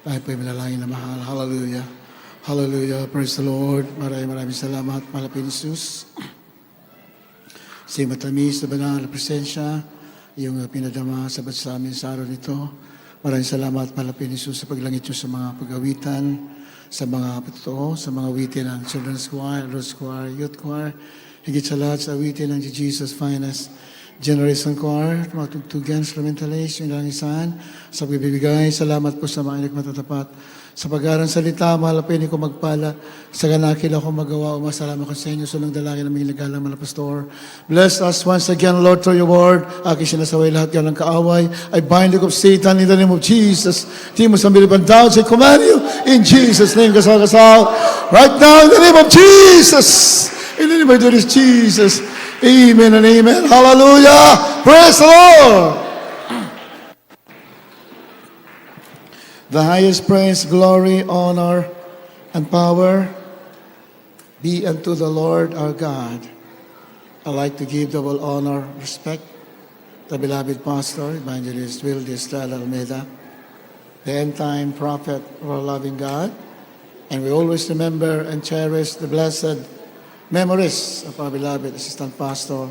Tayo po'y manalangin na mahal. Hallelujah. Hallelujah. Praise the Lord. Maraming salamat, Malapit Jesus. Sa matamis na banal na presensya, yung pinadama sabat sa amin sa araw nito. Maraming salamat, Malapit Jesus, sa paglangit nyo sa mga pag-awitan, sa mga patotoo, sa mga awitin ng Children's Choir, Adults Choir, Youth Choir, higit sa lahat sa awitin ng Jesus Finest Generation Choir, mga tugtugan, instrumentalist, yung langisan, sa pagbibigay. Salamat po sa mga nagmatatapat. Sa pag-aaral salita, malapin ko magpala. Sa ganakil ako magawa, umasalamat ko sa inyo. Sunang dalangin na may nagalang mga pastor. Bless us once again, Lord, through your word. Aking sinasaway lahat yan ng kaaway. I bind the of Satan in the name of Jesus. Timos ang bilipan down, say, command you in Jesus' name, kasal-kasal. Right now, in the name of Jesus. In the name of Jesus. Amen and amen. Hallelujah. Praise the Lord. The highest praise, glory, honor, and power be unto the Lord our God. I'd like to give double honor, respect, the beloved pastor, Evangelist Will de Estrada Almeida, the end-time prophet of our loving God. And we always remember and cherish the blessed memories of our beloved Assistant Pastor,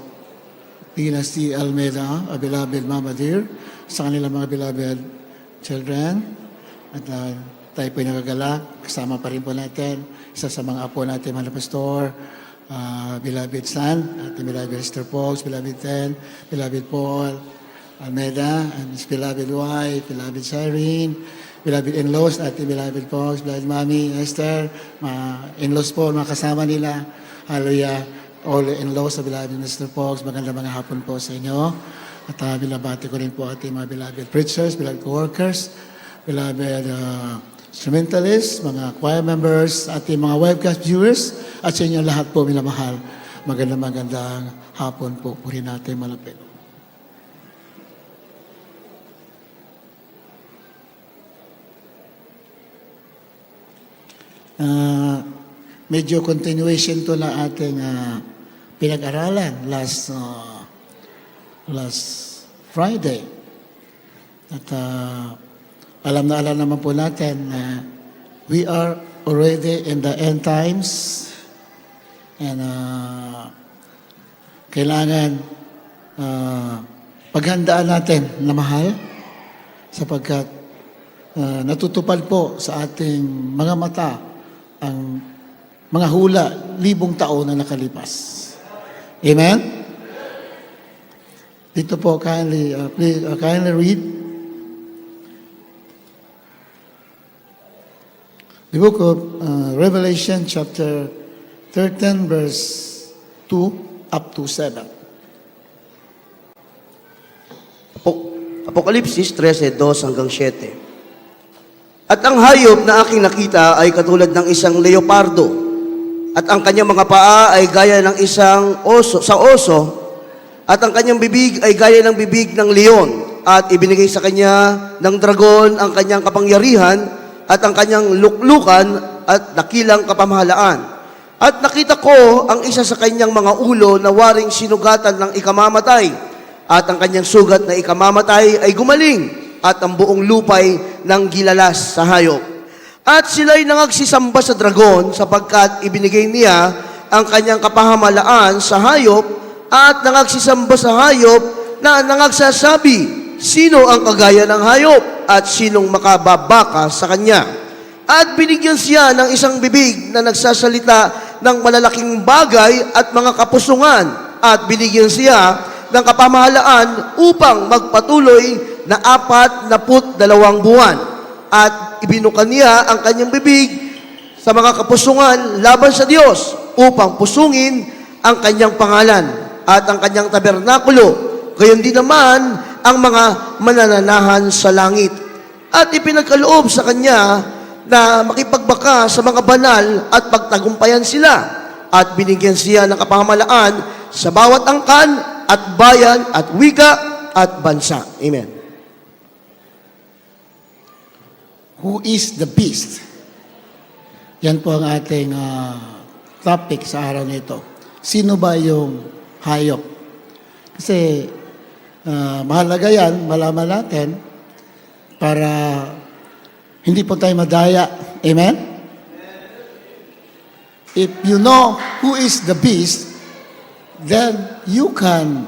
Pina C. Almeida, our beloved Mama Dear, sa kanilang mga beloved children. At tayo po'y nagagalak, kasama pa rin po natin, isa sa mga apo natin, mga pastor, beloved son, at beloved Esther Pauls, beloved Ten, beloved Paul Almeida, and his beloved wife, beloved Cyrene, beloved in-laws, at beloved Pauls, beloved Mami, Esther, mga in-laws po, mga kasama nila. Hallelujah. All in-laws sa beloved Mr. Pauls, magandang mga hapon po sa inyo. At binabati ko rin po ating mga beloved preachers, beloved co-workers, beloved instrumentalists, mga choir members, ating mga webcast viewers, at sa inyo lahat po, minamahal. Magandang hapon po. Puri natin malapit. Medyo continuation to na ating pinag-aralan last Friday. At alam naman po natin na we are already in the end times and kailangan paghandaan natin na mahal sapagkat natutupad po sa ating mga mata ang mga hula, 1,000 taon na nakalipas. Amen? Dito po, kindly read the book of Revelation chapter 13 verse 2 up to 7. Apokalipsis 13:2 hanggang 7. At ang hayop na aking nakita ay katulad ng isang leopardo. At ang kanyang mga paa ay gaya ng isang oso, at ang kanyang bibig ay gaya ng bibig ng leon. At ibinigay sa kanya ng dragon ang kanyang kapangyarihan at ang kanyang luklukan at dakilang kapamahalaan. At nakita ko ang isa sa kanyang mga ulo na waring sinugatan ng ikamamatay. At ang kanyang sugat na ikamamatay ay gumaling at ang buong lupay ng gilalas sa hayop. At sila'y nangagsisamba sa dragon sapagkat ibinigay niya ang kanyang kapahamalaan sa hayop at nangagsisamba sa hayop na nangagsasabi, sino ang kagaya ng hayop at sinong makababaka sa kanya? At binigyan siya ng isang bibig na nagsasalita ng malalaking bagay at mga kapusungan at binigyan siya ng kapamahalaan upang magpatuloy na 42 buwan. At ibinukan niya ang kanyang bibig sa mga kapusungan laban sa Diyos upang pusungin ang kanyang pangalan at ang kanyang tabernakulo. Gayon din naman ang mga manananahan sa langit. At ipinagkaloob sa kanya na makipagbaka sa mga banal at pagtagumpayan sila. At binigyan siya ng kapamahalaan sa bawat angkan at bayan at wika at bansa. Amen. Who is the beast? Yan po ang ating topic sa araw nito. Sino ba yung hayop? Kasi mahalaga yan, malaman natin para Hindi po tayo madaya. Amen? If you know who is the beast, then you can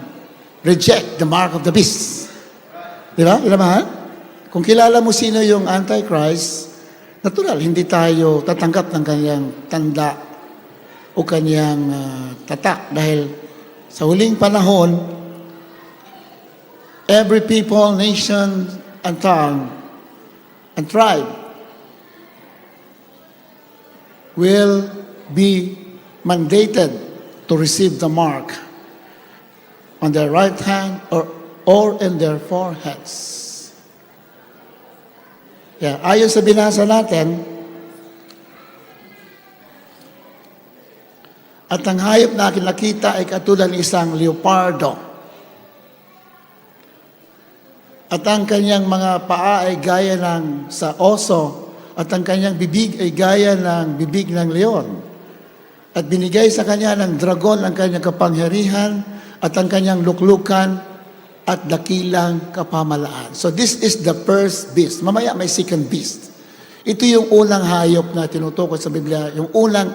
reject the mark of the beast. Di ba? Ilamahan? Kung kilala mo sino yung Antichrist, natural, hindi tayo tatanggap ng kanyang tanda o kanyang tatak. Dahil sa huling panahon, every people, nation, and tongue, and tribe will be mandated to receive the mark on their right hand or in their foreheads. Yeah, ayon sa binasa natin, at ang hayop na aking nakita ay katulad ng isang leopardo. At ang kanyang mga paa ay gaya ng sa oso, at ang kanyang bibig ay gaya ng bibig ng leon. At binigay sa kanya ng dragon ang kanyang kapangyarihan, at ang kanyang luklukan, at dakilang kapamalaan. So this is the first beast. Mamaya may second beast. Ito yung unang hayop na tinutukoy sa Biblia, yung unang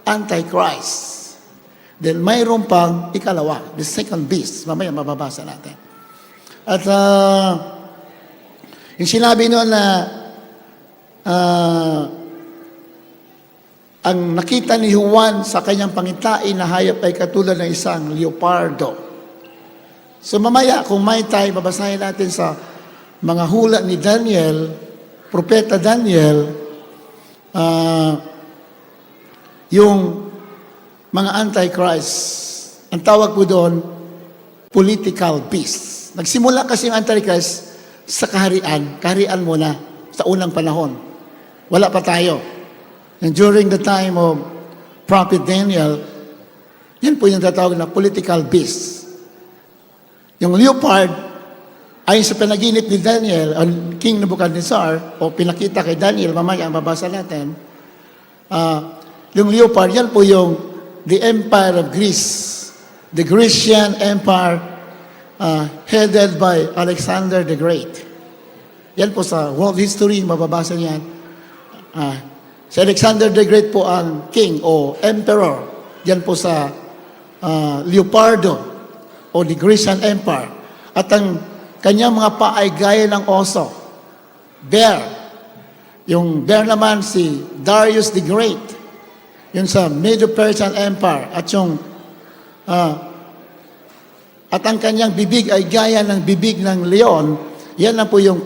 Antichrist. Then mayroon pang ikalawa, the second beast. Mamaya mababasa natin. At yung sinabi noon na ang nakita ni Juan sa kanyang pangitain na hayop ay katulad ng isang leopardo. So mamaya, kung may time, babasahin natin sa mga hula ni Daniel, Propeta Daniel, yung mga Antichrist. Ang tawag po doon, political beast. Nagsimula kasi yung Antichrist sa kaharian muna, sa unang panahon. Wala pa tayo. And during the time of Prophet Daniel, yan po yung tatawag na political beast. Yung leopard, ayon sa panaginip ni Daniel, ang King Nebuchadnezzar, o pinakita kay Daniel, mamaya ang babasa natin, yung leopard, yan po yung the Empire of Greece, the Grecian Empire, headed by Alexander the Great. Yan po sa world history, mababasa niyan. Si Alexander the Great po ang king o emperor. Yan po sa Leopardo o the Grecian Empire. At ang kanyang mga paa ay gaya ng oso. Bear. Yung bear naman si Darius the Great. Yun sa Medo-Persian Empire. At yung at ang kanyang bibig ay gaya ng bibig ng leon. Yan na po yung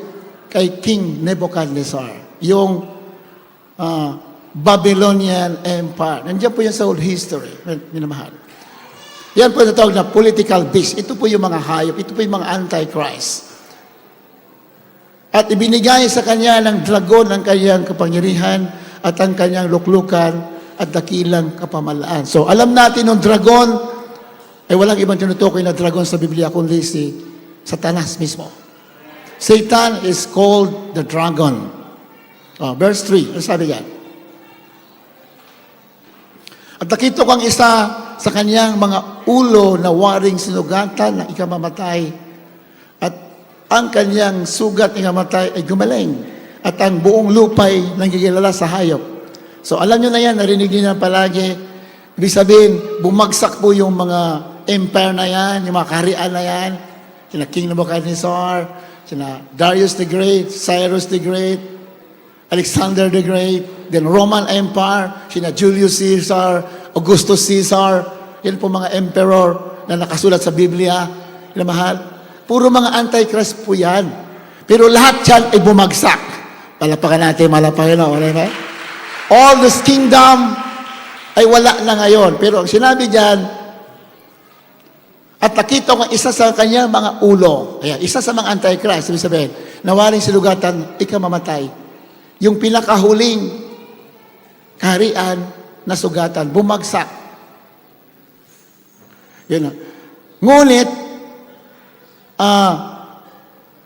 kay King Nebuchadnezzar. Yung Babylonian Empire. Nandiyan po yan sa old history. Minamahal. Yan po natawag na political beast. Ito po yung mga hayop. Ito po yung mga Antichrist. At ibinigay sa kanya ng dragon ang kanyang kapangyarihan at ang kanyang luklukan at dakilang kapamalaan. So alam natin ng dragon ay walang ibang tinutukoy na dragon sa Biblia kundi si Satanas mismo. Satan is called the dragon. Verse 3, ano sabi yan? At nakita ko ang isa sa kanyang mga ulo na waring sinugatan na ikamamatay. At ang kanyang sugat na ikamatay ay gumaling. At ang buong lupay nanggigilala sa hayop. So alam nyo na yan, narinig nyo na palagi. Ibig sabihin, bumagsak po yung mga empire na yan, yung mga kaharian na yan. Sina King Nebuchadnezzar, sina Darius the Great, Cyrus the Great, Alexander the Great, then Roman Empire, sina Julius Caesar, Augustus Caesar, yan po mga emperor na nakasulat sa Biblia, na mahal. Puro mga Antichrist po yan. Pero lahat yan ay bumagsak. Palapakan natin, malapakan na, wala ba? All this kingdom ay wala na ngayon. Pero ang sinabi dyan, at nakita ko isa sa kanyang mga ulo, ayan, isa sa mga Antichrist, sabi sabihin, nawaring silugatan, ikamamatay. Yung pinakahuling kaharian na sugatan, bumagsak. Yun na. Ngunit,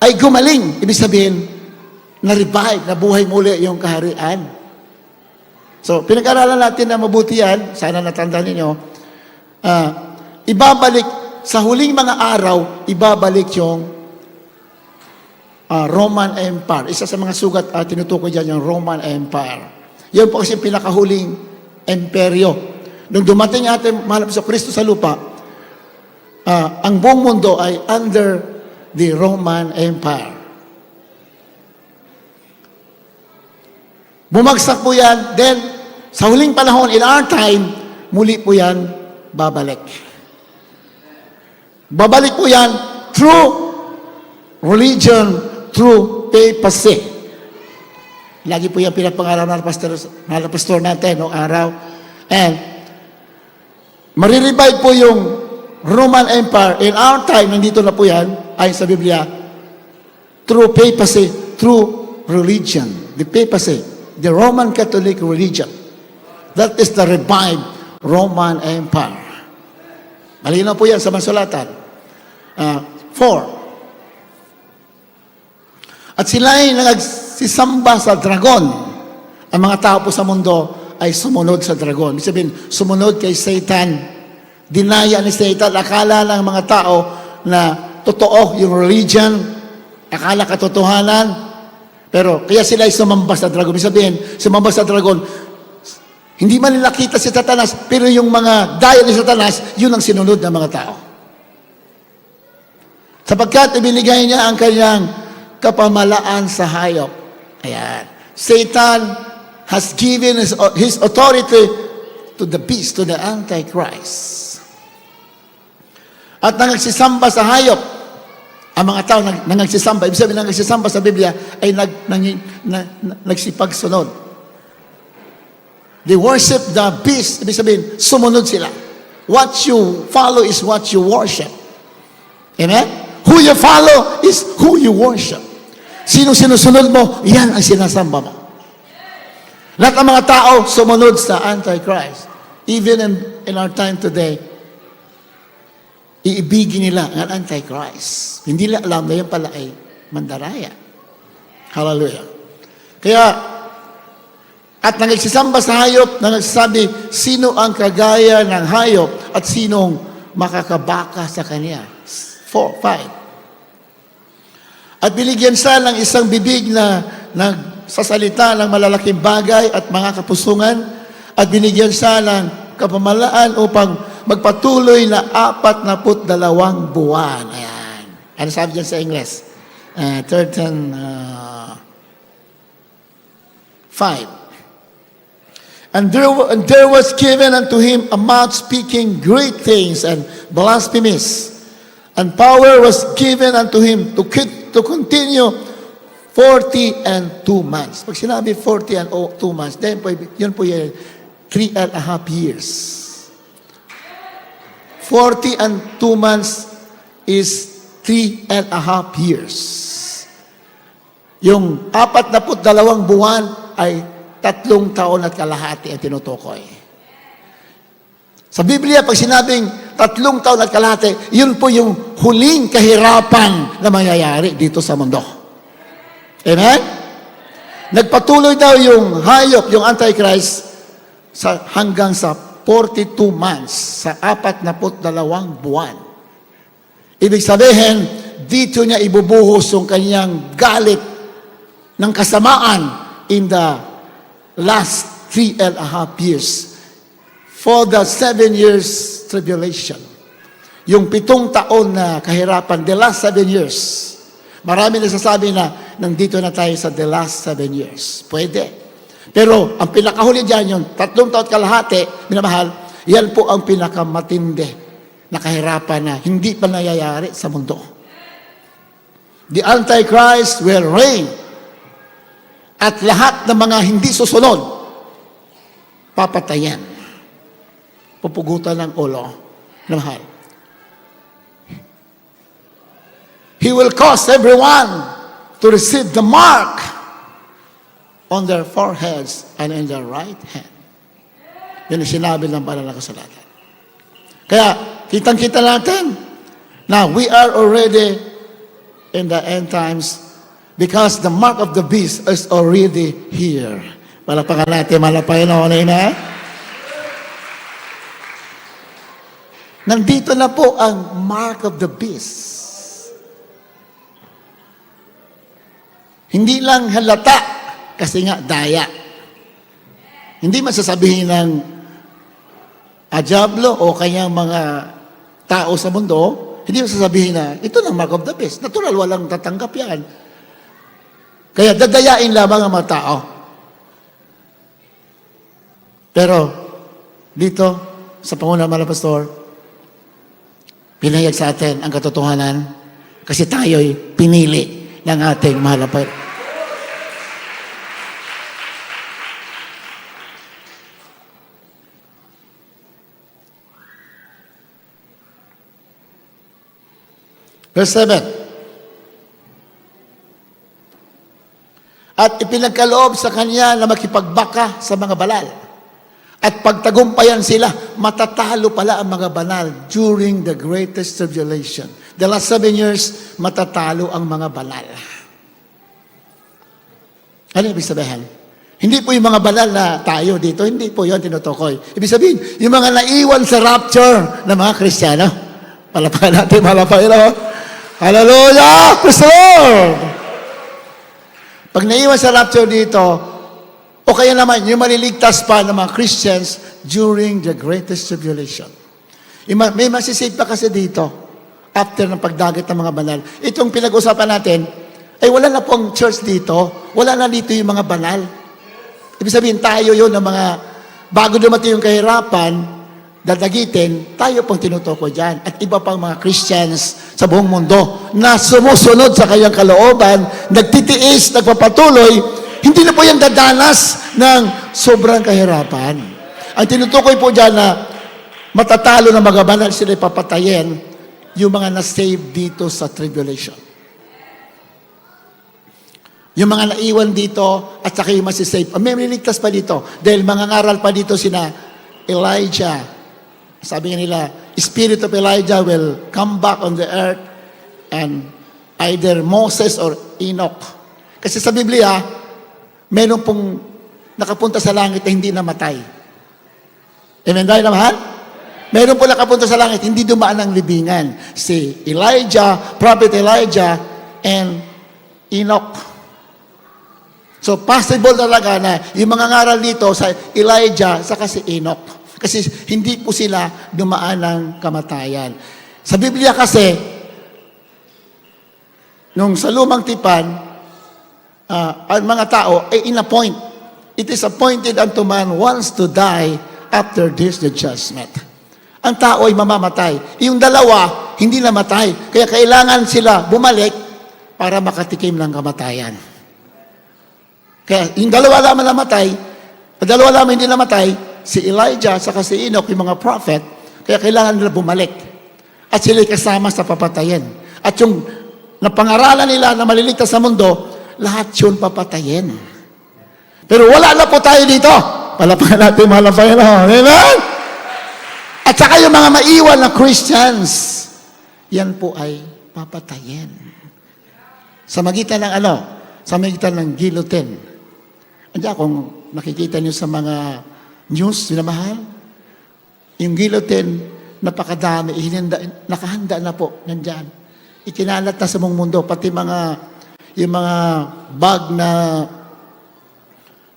ay gumaling. Ibig sabihin, na-revive, nabuhay muli yung kaharian. So, pinag-aralan natin na mabuti yan, sana natandaan ninyo, ibabalik, sa huling mga araw, ibabalik yung Roman Empire. Isa sa mga sugat tinutukoy dyan yung Roman Empire. Yan po kasi pinakahuling imperyo. Nung dumating ating mahal sa Kristo sa lupa, ang buong mundo ay under the Roman Empire. Bumagsak po yan, then sa huling panahon, in our time, muli po yan babalik. Babalik po yan through religion, through papacy. Lagi po yan pinapangaraw ng pastor natin noong araw. And marirevive po yung Roman Empire. In our time, nandito na po yan, ayon sa Biblia, through papacy, through religion. The papacy, the Roman Catholic religion. That is the revived Roman Empire. Malinaw po yan sa masulatan. 4. At sila ay nagsisamba sa dragon. Ang mga tao po sa mundo ay sumunod sa dragon. Ibig sabihin, sumunod kay Satan. Dinaya ni Satan. Akala ng mga tao na totoo yung religion. Akala katotohanan. Pero kaya sila ay sumamba sa dragon. Ibig sabihin, sumamba sa dragon. Hindi man nila kita si Satanas, pero yung mga daya ni Satanas, yun ang sinunod ng mga tao. Sapagkat ibinigay niya ang kanyang kapamalaan sa hayop. Ayan. Satan has given his authority to the beast, to the Antichrist. At nagsisamba sa hayop, ang mga tao nagsisamba, ibig sabihin nagsisamba sa Biblia, ay nagsipagsunod. They worship the beast. Ibig sabihin, sumunod sila. What you follow is what you worship. Amen? Who you follow is who you worship. Sino sinusunod mo, yan ang sinasamba mo. Lahat ng mga tao sumunod sa Antichrist. Even in our time today, iibigin nila ang Antichrist. Hindi nila alam na yan pala ay mandaraya. Hallelujah. Kaya, at nagsisamba sa hayop, nagsasabi, sino ang kagaya ng hayop at sinong makakabaka sa kanya? 4, 5. At binigyan siya ng isang bibig na nagsasalita ng malalaking bagay at mga kapusungan at binigyan siya ng kapamalaan upang magpatuloy na 42 buwan. Ayan. Ano sabi dyan sa English? 5. And there was given unto him a mouth speaking great things and blasphemies. And power was given unto him to continue 40 and 2 months. Pag sinabi 40 and 2 months, then yun po yung 3.5 years. 40 and 2 months is 3.5 years. Yung 42 buwan ay 3 taon at kalahati ang tinutukoy. Sa Biblia, pag sinabing 3 taon at kalahati, yun po yung huling kahirapan na mangyayari dito sa mundo. Amen? Nagpatuloy daw yung hayop, yung Antichrist, hanggang sa 42 months, sa 42 buwan. Ibig sabihin, dito niya ibubuhos yung kanyang galit ng kasamaan in the last 3.5 years for the 7 years tribulation. Yung 7 taon na kahirapan, the last 7 years. Marami nagsasabi na nandito na tayo sa the last 7 years. Pwede. Pero ang pinakahuli dyan, yung 3 taon kalahati, minamahal, yan po ang pinakamatindi na kahirapan na hindi pa nangyayari sa mundo. The Antichrist will reign. At lahat ng mga hindi susunod, papatayan. Pupugutan ng ulo na mahal. He will cause everyone to receive the mark on their foreheads and in their right hand. Yun ang sinabi ng banal na kasulatan. Kaya, kitang-kita natin na we are already in the end times because the mark of the beast is already here. Malapakan natin, malapakan natin, amen? Nandito na po ang mark of the beast. Hindi lang halata, kasi nga daya. Hindi man sasabihin ng Diablo o kanyang mga tao sa mundo, hindi mo sasabihin na, ito lang mark of the beast. Natural, walang tatanggap yan. Kaya dadayain lamang ang mga tao. Pero, dito, sa Pangunahan mga Pastor, pinahayag sa atin ang katotohanan kasi tayo'y pinili ng ating mahal na Panginoon. Verse 7. At ipinagkaloob sa kanya na makipagbaka sa mga banal. At pagtagumpayan sila, matatalo pala ang mga banal during the greatest tribulation. The last 7 years, matatalo ang mga banal. Ano ibig sabihin? Hindi po yung mga banal na tayo dito, hindi po yun tinutukoy. Ibig sabihin, yung mga naiwan sa rapture ng mga Kristiyano. Palapakan natin, palapakan. Hallelujah! Praise the Lord! Pag naiwan sa rapture dito, o kaya naman, yung maliligtas pa ng mga Christians during the greatest tribulation. May masisave pa kasi dito, after ng pagdagat ng mga banal. Itong pinag-usapan natin, ay wala na pong church dito, wala na dito yung mga banal. Ibig sabihin, tayo yun ng mga, bago dumating yung kahirapan, dadagitin, tayo pong tinutukoy dyan. At iba pang mga Christians sa buong mundo na sumusunod sa kanyang kalooban, nagtitiis, nagpapatuloy, hindi na po yan dadanas ng sobrang kahirapan. Ang tinutukoy po dyan na matatalo ng mga banal, sila papatayin yung mga na-save dito sa tribulation. Yung mga naiwan dito at saka yung masisave. May niligtas pa dito dahil mga ngaral pa dito sina Elijah. Sabi nga nila, Spirit of Elijah will come back on the earth and either Moses or Enoch. Kasi sa Biblia, meron pong nakapunta sa langit na hindi namatay. Amen tayo naman? Meron po nakapunta sa langit, hindi dumaan ng libingan. Si Elijah, Prophet Elijah, and Enoch. So possible talaga na yung mga ngaral dito sa Elijah saka si Enoch. Kasi hindi po sila dumaan ng kamatayan. Sa Biblia kasi, nung sa lumang tipan, ang mga tao ay in-appoint. It is appointed unto man once to die, after this the judgment. Ang tao ay mamamatay. Yung dalawa, hindi namatay. Kaya kailangan sila bumalik para makatikim ng kamatayan. Kaya yung dalawa lamang namatay, dalawa lamang hindi namatay, si Elijah saka si Enoch, yung mga prophet, kaya kailangan nila bumalik. At sila kasama sa papatayin. At yung napangaralan nila na maliligtas sa mundo, lahat yun papatayin. Pero wala na po tayo dito. Palapakan natin, mahal na Panginoon. Amen? At saka yung mga maiwan na Christians, yan po ay papatayin. Sa magitan ng ano? Sa magitan ng guillotine. Andiyan kung nakikita niyo sa mga news, minamahal, yung guillotine, napakadami, nakahanda na po, nandyan. Itinalat na sa buong mundo, pati yung mga bag na,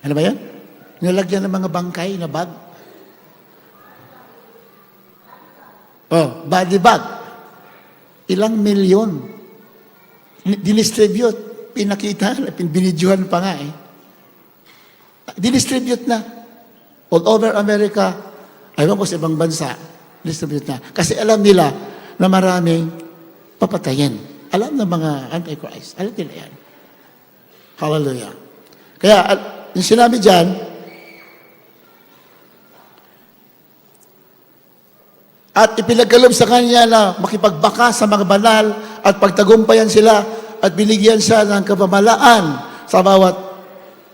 ano ba yan? Nilagyan ng mga bangkay na bag. Oh, body bag. Ilang milyon. Dinistribute. Pinakita, binidyohan pa nga eh. Dinistribute na. All over America, ayaw ko sa ibang bansa, distribute na. Kasi alam nila na maraming papatayin. Alam ng mga Antichrist. Alam nila yan. Hallelujah. Kaya, yung sinabi dyan, at ipinagkaloob sa kanya na makipagbaka sa mga banal at pagtagumpayan sila at binigyan siya ng kapamalaan sa bawat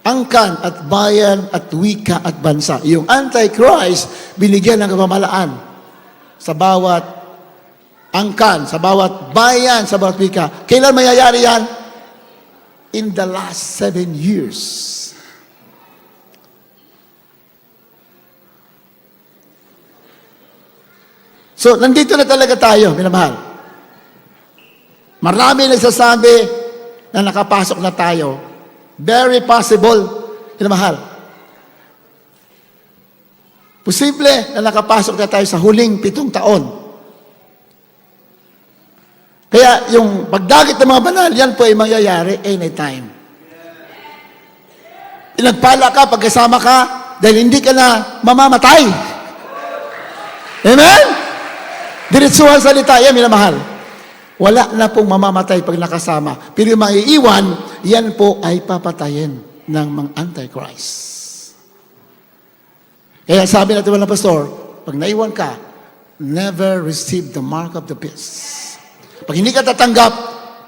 angkan at bayan at wika at bansa. Yung Antichrist, binigyan ng kapamalaan sa bawat angkan, sa bawat bayan, sa bawat wika. Kailan mayayari yan? In the last 7 years. So, nandito na talaga tayo, minamahal. Marami nagsasabi na nakapasok na tayo Very possible, mahal. Posible na nakapasok na tayo sa huling 7 taon. Kaya yung pagdagit ng mga banal, yan po ay mangyayari anytime. Pinagpala ka, pagkasama ka, dahil hindi ka na mamamatay. Amen? Diretsuhan salita, yan minamahal. Wala na pong mamamatay pag nakasama. Pero yung maiiwan, yan po ay papatayin ng mga Antichrist. Kaya sabi natin mga pastor, pag naiwan ka, never receive the mark of the beast. Pag hindi ka tatanggap,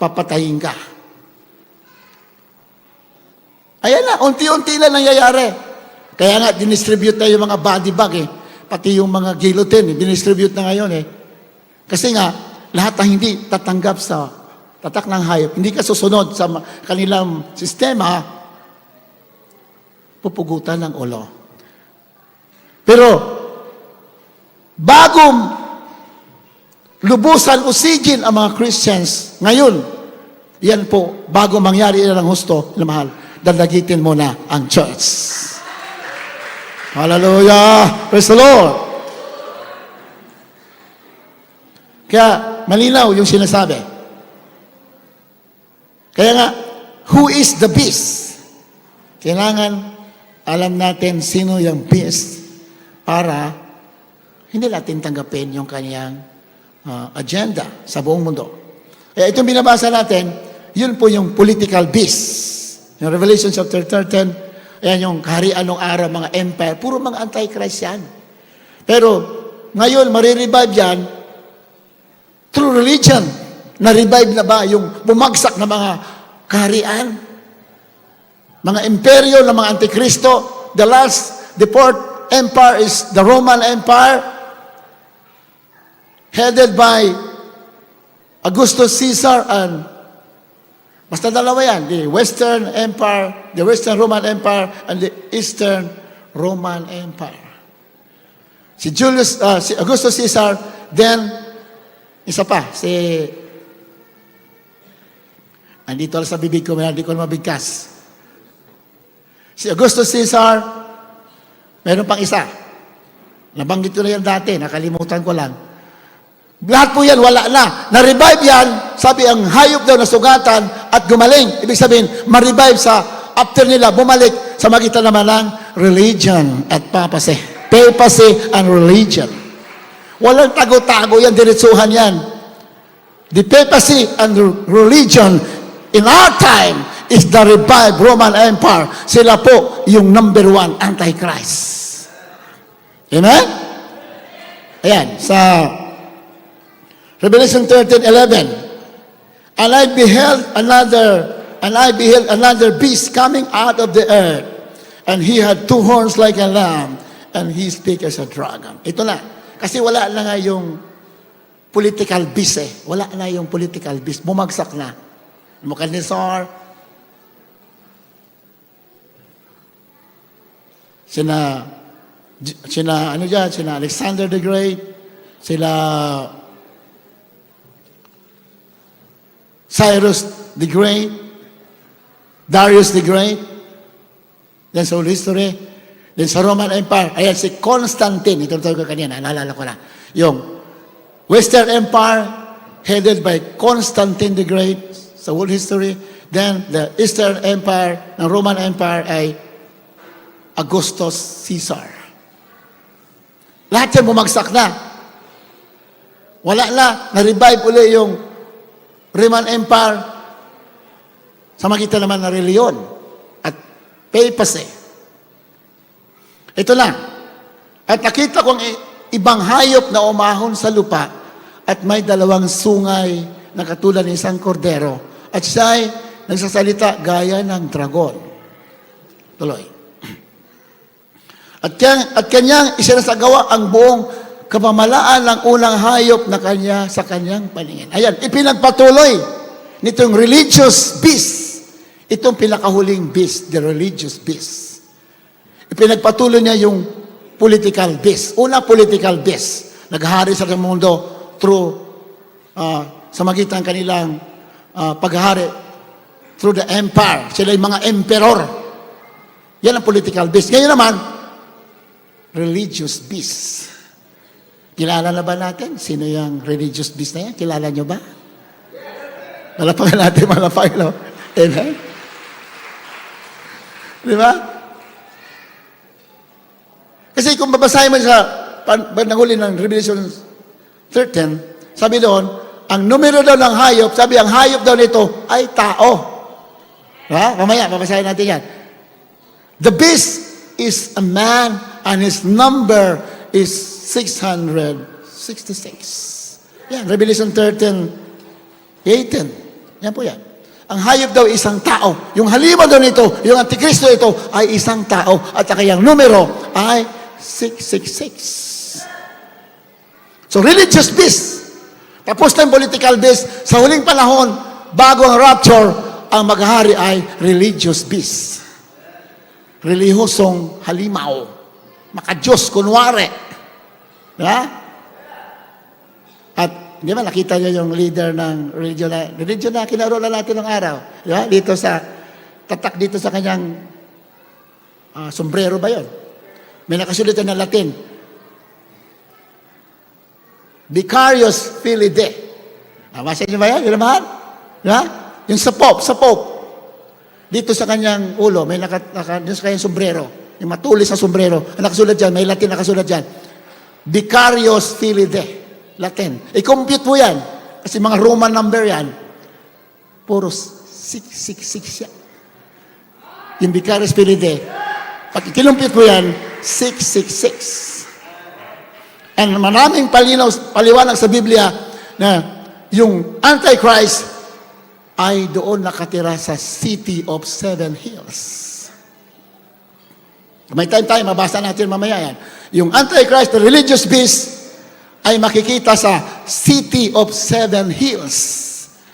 papatayin ka. Ayan na, unti-unti na nangyayari. Kaya nga, dinistribute na yung mga body bag eh. Pati yung mga guillotine, dinistribute na ngayon eh. Kasi nga, lahat ng hindi tatanggap sa tatak ng hayop, hindi ka susunod sa kanilang sistema, pupugutan ng ulo. Pero, bagong lubusan o sigin ang mga Christians ngayon, yan po, bago mangyari ilan ang husto, mahal, dalagitin mo na ang church. Hallelujah! Praise the Lord! Kaya, malinaw yung sinasabi. Kaya nga, who is the beast? Kailangan alam natin sino yung beast para hindi natin tanggapin yung kanyang agenda sa buong mundo. Kaya itong binabasa natin, yun po yung political beast. Yung Revelation chapter 13, ayan yung kaharian ng araw, mga empire, puro mga antichrist yan. Pero ngayon, marirevive yan through religion. Na-revive na ba yung bumagsak na mga kaharian? Mga imperyo ng mga antikristo. The fourth empire is the Roman Empire, headed by Augustus Caesar and basta dalawa yan, the Western Empire, the Western Roman Empire, and the Eastern Roman Empire. Si Augustus Caesar, then, isa pa, andito lang sa bibig ko, hindi ko mabigkas. Si Augustus Caesar, meron pang isa. Nabanggit ko na yan dati, nakalimutan ko lang. Lahat po yan, wala na. Na-revive yan, sabi ang hayop daw na sugatan at gumaling. Ibig sabihin, ma-revive sa after nila, bumalik sa magitan naman ng religion at papacy. Papacy and religion. Walang tago-tago yan, diretsuhan yan. The papacy and religion in our time is the revived Roman Empire. Sila po yung number 1 Antichrist. Amen? Ayan, sa Revelation 13:11. And I beheld another beast coming out of the earth, and he had 2 horns like a lamb, and he spake as a dragon. Ito na. Kasi wala na nga yung political beast eh. Wala na yung political beast. Bumagsak na. Nebuchadnezzar, sina Alexander the Great, sila Cyrus the Great, Darius the Great, then sa history, then sa Roman Empire, ayan si Constantine, ito ko kanina, naalala ko na, yung Western Empire, headed by Constantine the Great, sa world history, then the Eastern Empire, ng Roman Empire ay Augustus Caesar. Lahat yan bumagsak na. Wala na, na-revive uli yung Roman Empire sa magitan naman na reliyon at papacy. Ito na. At nakita kong ibang hayop na umahon sa lupa at may 2 sungay na katulad ng isang kordero at siya'y nagsasalita gaya ng dragon. Tuloy. At kanyang isinasagawa ang buong kapamalaan ng unang hayop na sa kanyang paningin. Ayan, ipinagpatuloy nitong religious beast. Itong pinakahuling beast, the religious beast. Ipinagpatuloy niya yung political beast. Una, political beast. Naghahari sa mundo through sa magitan kanilang paghahari through the empire. Sila yung mga emperor. Yan ang political beast. Ngayon naman, religious beast. Kilala na ba natin? Sino yung religious beast na yan? Kilala nyo ba? Malapakan natin, malapakan. No? Amen? Di ba? Kasi kung babasahin mo sa bandang huli ng Revelation 13, sabi doon, ang numero daw ng hayop, sabi ang hayop daw nito ay tao. Ha? Mamaya, babasahin natin yan. The beast is a man and his number is 666. Yan, Revelation 13, 18. Yan po yan. Ang hayop daw isang tao. Yung halimaw daw nito, yung Antikristo ito ay isang tao. At saka yung numero ay 666. So religious beast. Tapos na yung political beast. Sa huling panahon, bago ang rapture, ang maghahari ay religious beast. Relihosong halimaw. Maka-Diyos, kunwari. Ha? At di ba, nakita niyo yung leader ng religion na kinarolan natin ng araw. Di ba? Dito sa, tatak dito sa kanyang sombrero ba yon? May nakasulat na Latin. Vicarius Filii Dei. Masa niyo ba yan? Yun naman? Di ba? Yung sa Pope. Dito sa kanyang ulo, may dito sa kanyang sombrero. Yung matulis na sombrero. Ang nakasulat dyan, may Latin nakasulat dyan. Vicarius Filii Dei. Latin. I-compute mo yan. Kasi mga Roman number yan. Puro 666 yan. Yung Vicarius Filii Dei. Pag kinumpute mo yan, 666. And maraming paliwanag sa Biblia na yung Antichrist ay doon nakatira sa City of Seven Hills. May time tayo, mabasa natin mamaya yan. Yung Antichrist, the religious beast, ay makikita sa City of Seven Hills.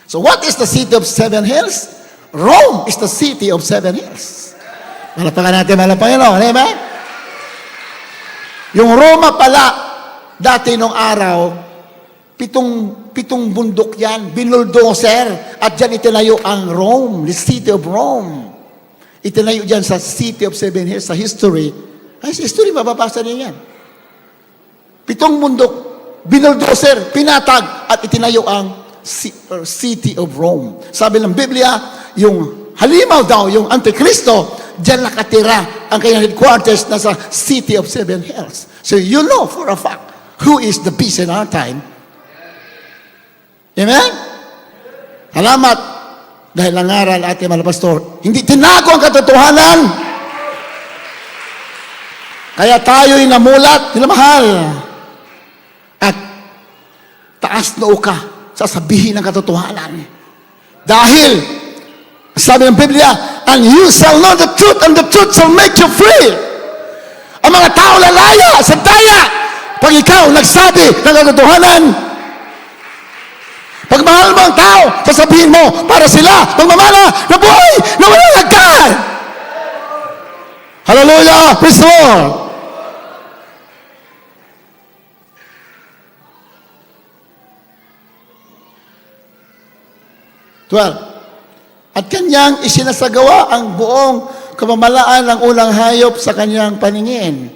So what is the City of Seven Hills? Rome is the City of Seven Hills. Malapakan natin, malapakan no? Amen? Yung Roma pala, dati nung araw, pitong bundok yan, binuldoser, at dyan itinayo ang Rome, the City of Rome. Itinayo dyan sa City of Seven Hills, sa history. Ay, sa history, mababasa niyo yan. 7 bundok, binuldoser, pinatag, at itinayo ang City of Rome. Sabi ng Biblia, yung halimaw daw, yung Antikristo, dyan nakatira ang kanyang headquarters na sa City of Seven Hills. So you know for a fact who is the beast in our time. Amen? Salamat. Dahil nangaral ating mga pastor, hindi tinago ang katotohanan. Kaya tayo'y namulat, tinamahal. At taas noo ka, sasabihin ng katotohanan. Dahil, sabi ng Biblia, and you shall know the truth, and the truth shall make you free. Ang mga tao lalaya sa daya pag ikaw nagsabi ng katotohanan. Pag mahal mo ang tao, sasabihin mo para sila magmamana na buhay na walang hanggan. Hallelujah! Praise the Lord! At kanyang isinasagawa ang buong kamamalaan ng unang hayop sa kanyang paningin.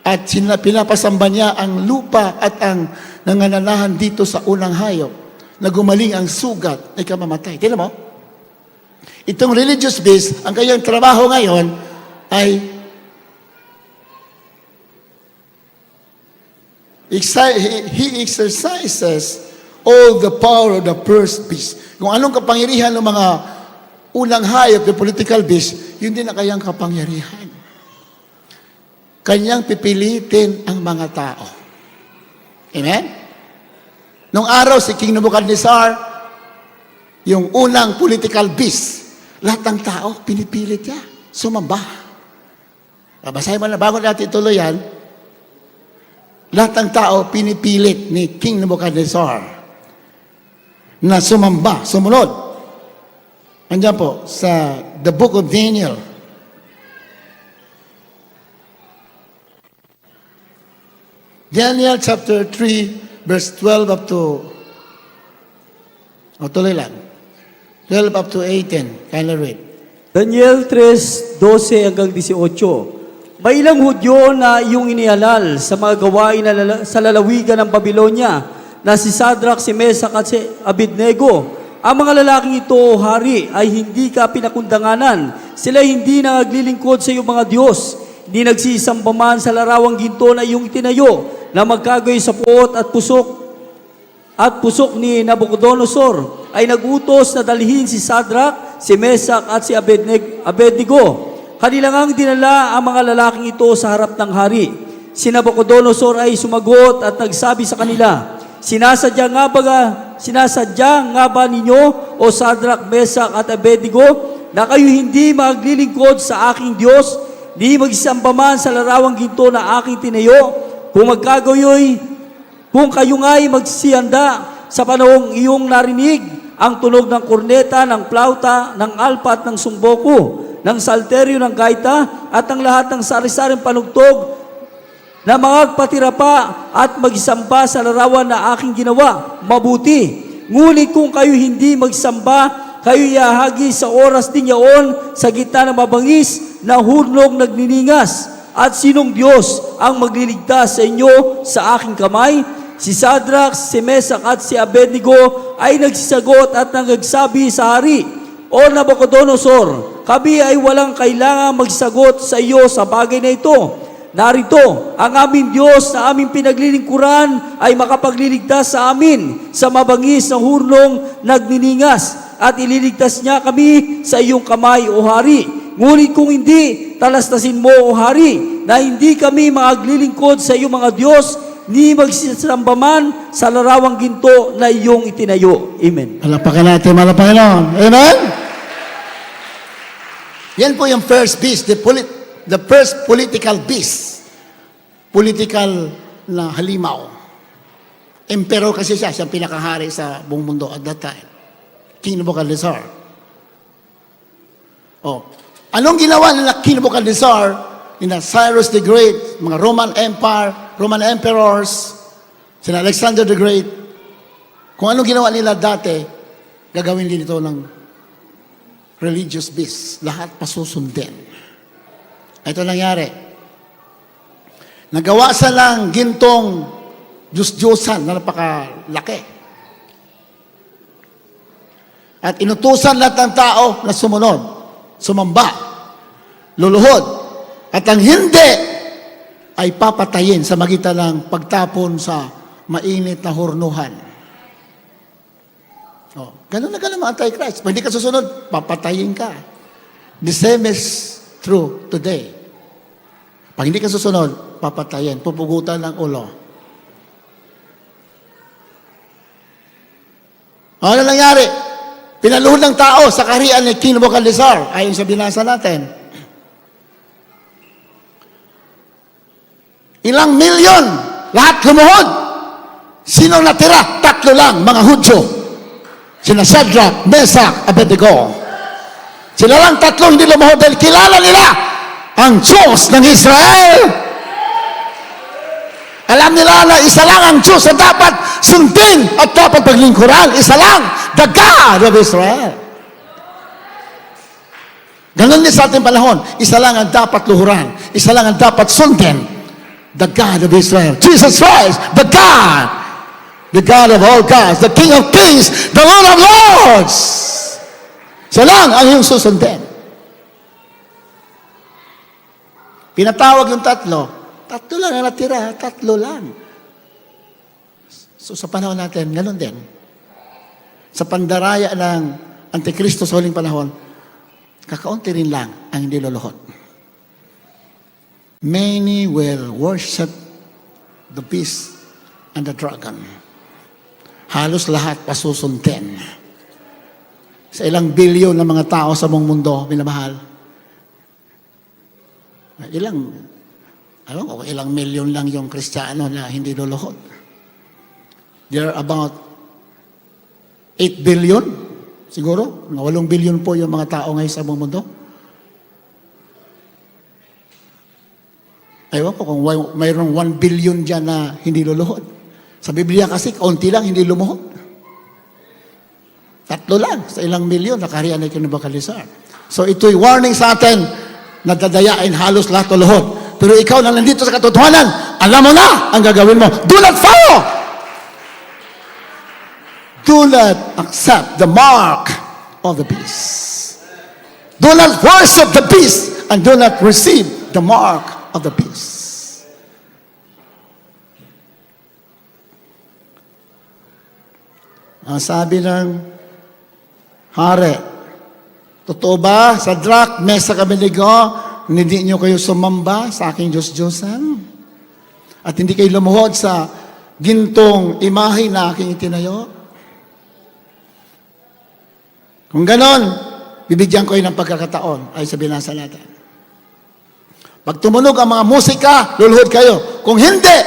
At pinapasamba niya ang lupa at ang nangananahan dito sa unang hayop na gumaling ang sugat ay kamamatay. Tignan mo? Itong religious beast, ang kanyang trabaho ngayon ay he exercises all the power of the first beast. Kung anong kapangyarihan ng mga unang hayop, the political beast, yun din ang kanyang kapangyarihan. Kanyang pipilitin ang mga tao. Amen? Nung araw, si King Nebuchadnezzar, yung unang political beast, lahat ng tao, pinipilit niya. Sumamba. Babasahin mo na, bago natin ituloy yan, lahat ng tao, pinipilit ni King Nebuchadnezzar na sumamba, sumunod. Andiyan po, sa the book of Daniel. Daniel chapter 3, verse 12 up to, tuloy lang. 12 up to 18. Kindly read. Daniel 3:12 hanggang 18. May ilang Hudyo na iyong inihalal sa mga gawain sa lalawigan ng Babylonia na si Sadrach, si Mesach at si Abednego. Ang mga lalaking ito, O hari, ay hindi ka pinakundanganan. Sila hindi naglilingkod sa iyong mga Diyos. Hindi nagsisamba man sa larawang ginto na iyong itinayo na magkagoy sa puot at pusok ni Nabucodonosor ay nagutos na dalhin si Sadrach, si Mesach at si Abednego. Kanilang ang dinala ang mga lalaking ito sa harap ng hari. Si Nabucodonosor ay sumagot at nagsabi sa kanila, Sinasadya nga ba ninyo, O Sadrach, Mesach at Abednego, na kayo hindi maglilingkod sa aking Diyos, di magsisamba man sa larawang ginto na aking tinayo, kung kayo nga'y magsihanda sa panahong iyong narinig ang tunog ng korneta, ng plauta, ng alpa at ng sumboko, ng salteryo, ng gaita, at ng lahat ng sari-saring panugtog na magpatira pa at magsamba sa larawan na aking ginawa, mabuti. Ngunit kung kayo hindi magsamba, kayo ihahagi sa oras din yaon sa gitna ng mabangis na hurnog nagniningas. At sinong Diyos ang magliligtas sa inyo sa aking kamay? Si Sadrach, si Mesach at si Abednego ay nagsisagot at nagsabi sa hari, O Nabucodonosor, kami ay walang kailangang magsagot sa iyo sa bagay na ito. Narito, ang aming Diyos na aming pinaglilingkuran ay makapagliligtas sa amin sa mabangis na hurnong nagniningas at ililigtas niya kami sa iyong kamay, O hari. Ngunit kung hindi, talastasin mo, O hari, na hindi kami maglilingkod sa iyong mga Diyos ni magsisamba man sa larawang ginto na iyong itinayo. Amen. Malapakan natin, malapakan. Amen? Yan po yung first beast, the first political beast. Political na halimaw. Emperor kasi siya, siyang pinakahari sa buong mundo at that time. King Nebuchadnezzar. Oh, anong ginawa nila King Nebuchadnezzar? Nina Cyrus the Great, mga Roman Empire, Roman Emperors, sina Alexander the Great. Kung anong ginawa nila dati, gagawin din ito ng religious beast. Lahat pasusundin. Ito nangyari. Nagawa sa lang gintong Diyos-Diyosan na napakalaki. At inutusan lahat ng tao na sumunod, sumamba, luluhod. At ang hindi ay papatayin sa magitan ng pagtapon sa mainit na hurnuhan. Oh, ganun na ganun mga Antichrist. Pag hindi ka susunod, papatayin ka. The same is true today. Pag hindi ka susunod, papatayin, pupugutan ng ulo. Ano nangyari? Pinaluhod ng tao sa kaharian ni King Nebuchadnezzar, ayon sa binasa natin. Ilang milyon, lahat lumuhod. Sino natira? 3 lang, mga Hudyo. Sina Sadrach, Mesach, Abednego. Sila lang 3 hindi lumuhod dahil kilala nila ang Diyos ng Israel. Alam nila na isa lang ang Diyos na dapat sundin at dapat paglingkuran. Isa lang, the God of Israel. Ganon din sa ating panahon. Isa lang ang dapat luhuran. Isa lang ang dapat sundin. The God of Israel. Jesus Christ, the God. The God of all gods. The King of kings. The Lord of lords. Siya lang ang iyong susundin. Pinatawag yung 3. 3 lang ang natira. 3 lang. So sa panahon natin, ganun din. Sa pandaraya ng Antikristo sa huling panahon, kakaunti rin lang ang hindi luluhod. Many will worship the beast and the dragon. Halos lahat pasusundin. Sa ilang bilyon na mga tao sa buong mundo, minamahal. Ilang milyon lang yung Kristiyano na hindi luluhod. There are about 8 billion, siguro. 8 billion po yung mga tao ngayon sa buong mundo. Ewan ko kung mayroong 1 billion dyan na hindi luluhod. Sa Biblia kasi, kaunti lang hindi lumuhod. 3 3 lang sa ilang milyon nakaharian na Nebukadnezar. So ito'y warning sa atin na dadayain halos lahat o luhod. Pero ikaw na nandito sa katotohanan, alam mo na ang gagawin mo. Do not follow! Do not accept the mark of the beast. Do not worship the beast and do not receive the mark of the beast. Ang sabi ng hari, totoo ba, Sadrak, Mesak, Abednego, hindi nyo kayo sumamba sa aking Diyos-Diyosan? At hindi kayo lumuhod sa gintong imahe na aking itinayo? Kung ganon, bibigyan ko kayo ng pagkakataon, ay sabihin nasa natin. Pag tumunog ang mga musika, luluhod kayo. Kung hindi,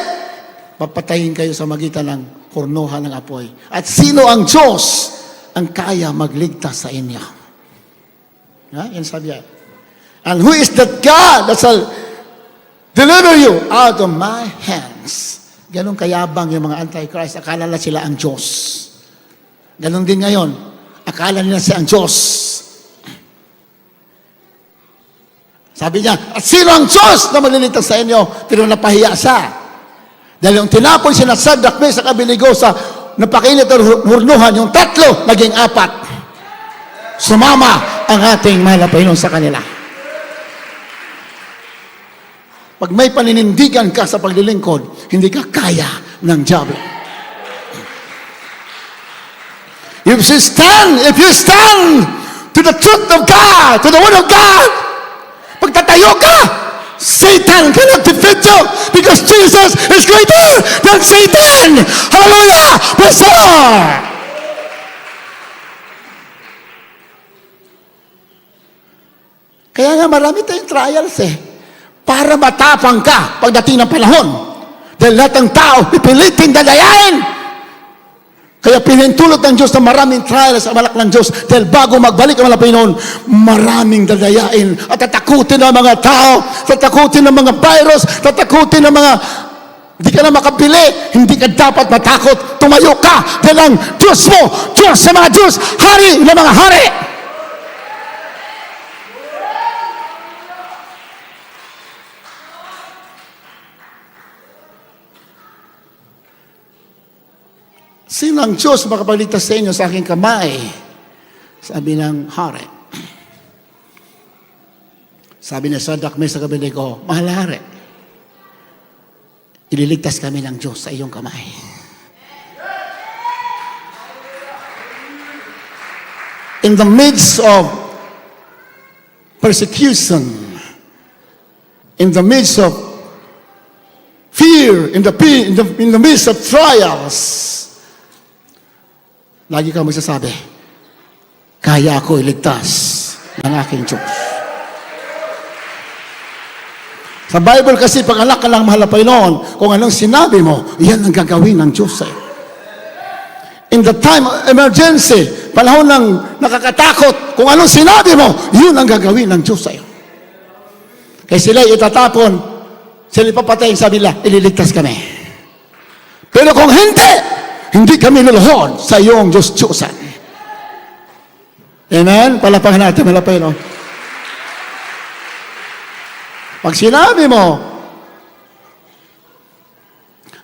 papatayin kayo sa magitan ng kurnuhan ng apoy. At sino ang Diyos ang kaya magligtas sa inyo? Yan sabi yan. And who is that God that shall deliver you out of my hands? Ganon kayabang yung mga Antichrist. Akala na sila ang Diyos. Ganon din ngayon. Akala nila siya ang Diyos. Sabi niya, at sino ang Diyos na magliligtas sa inyo? Pero napahiya siya. Dahil yung tinapon siya na Sadrak, Mesak, Abednego sa napakinit at hurnuhan, yung 3, naging 4. Sumama ang ating mahal na Panginoon sa kanila. Pag may paninindigan ka sa paglilingkod, hindi ka kaya ng diablo. If you stand to the truth of God, to the word of God, pagtatayo ka, Satan cannot defeat you because Jesus is greater than Satan. Hallelujah! Praise the Lord! Kaya nga marami tayong trials para matapang ka pagdating ng panahon. Dahil lahat ng tao pipilitin dadayain. Kaya pinintulot ng Diyos na maraming trials sa malak ng Diyos. Dahil bago magbalik ang mga Panginoon, maraming dadayain. At tatakutin ng mga tao, tatakutin ng mga virus, tatakutin ng mga hindi ka na makapili, hindi ka dapat matakot. Tumayo ka dahil ang Diyos mo, Diyos sa mga Diyos, Hari ng mga hari. Sino ang Diyos makapagligtas sa inyo sa aking kamay? Sabi ng hari. Sabi ni Sadrak, Mesak, Abednego, mahal hari, ililigtas kami ng Diyos sa iyong kamay. In the midst of persecution, in the midst of fear, in the midst of trials, lagi ka magsasabi, kaya ako iligtas ng aking Diyos. Sa Bible kasi, pag anak ka lang mahal na Panginoon, kung anong sinabi mo, yan ang gagawin ng Diyos sa'yo. In the time of emergency, panahon ng nakakatakot, kung anong sinabi mo, yun ang gagawin ng Diyos sa'yo. Kaya sila itatapon, sila ipapatay, sabi nila, ililigtas kami. Pero kung hindi kami luluhod sa iyong Diyos-Diyosan. Amen? Palapahan natin, malapay, no? Pag sinabi mo,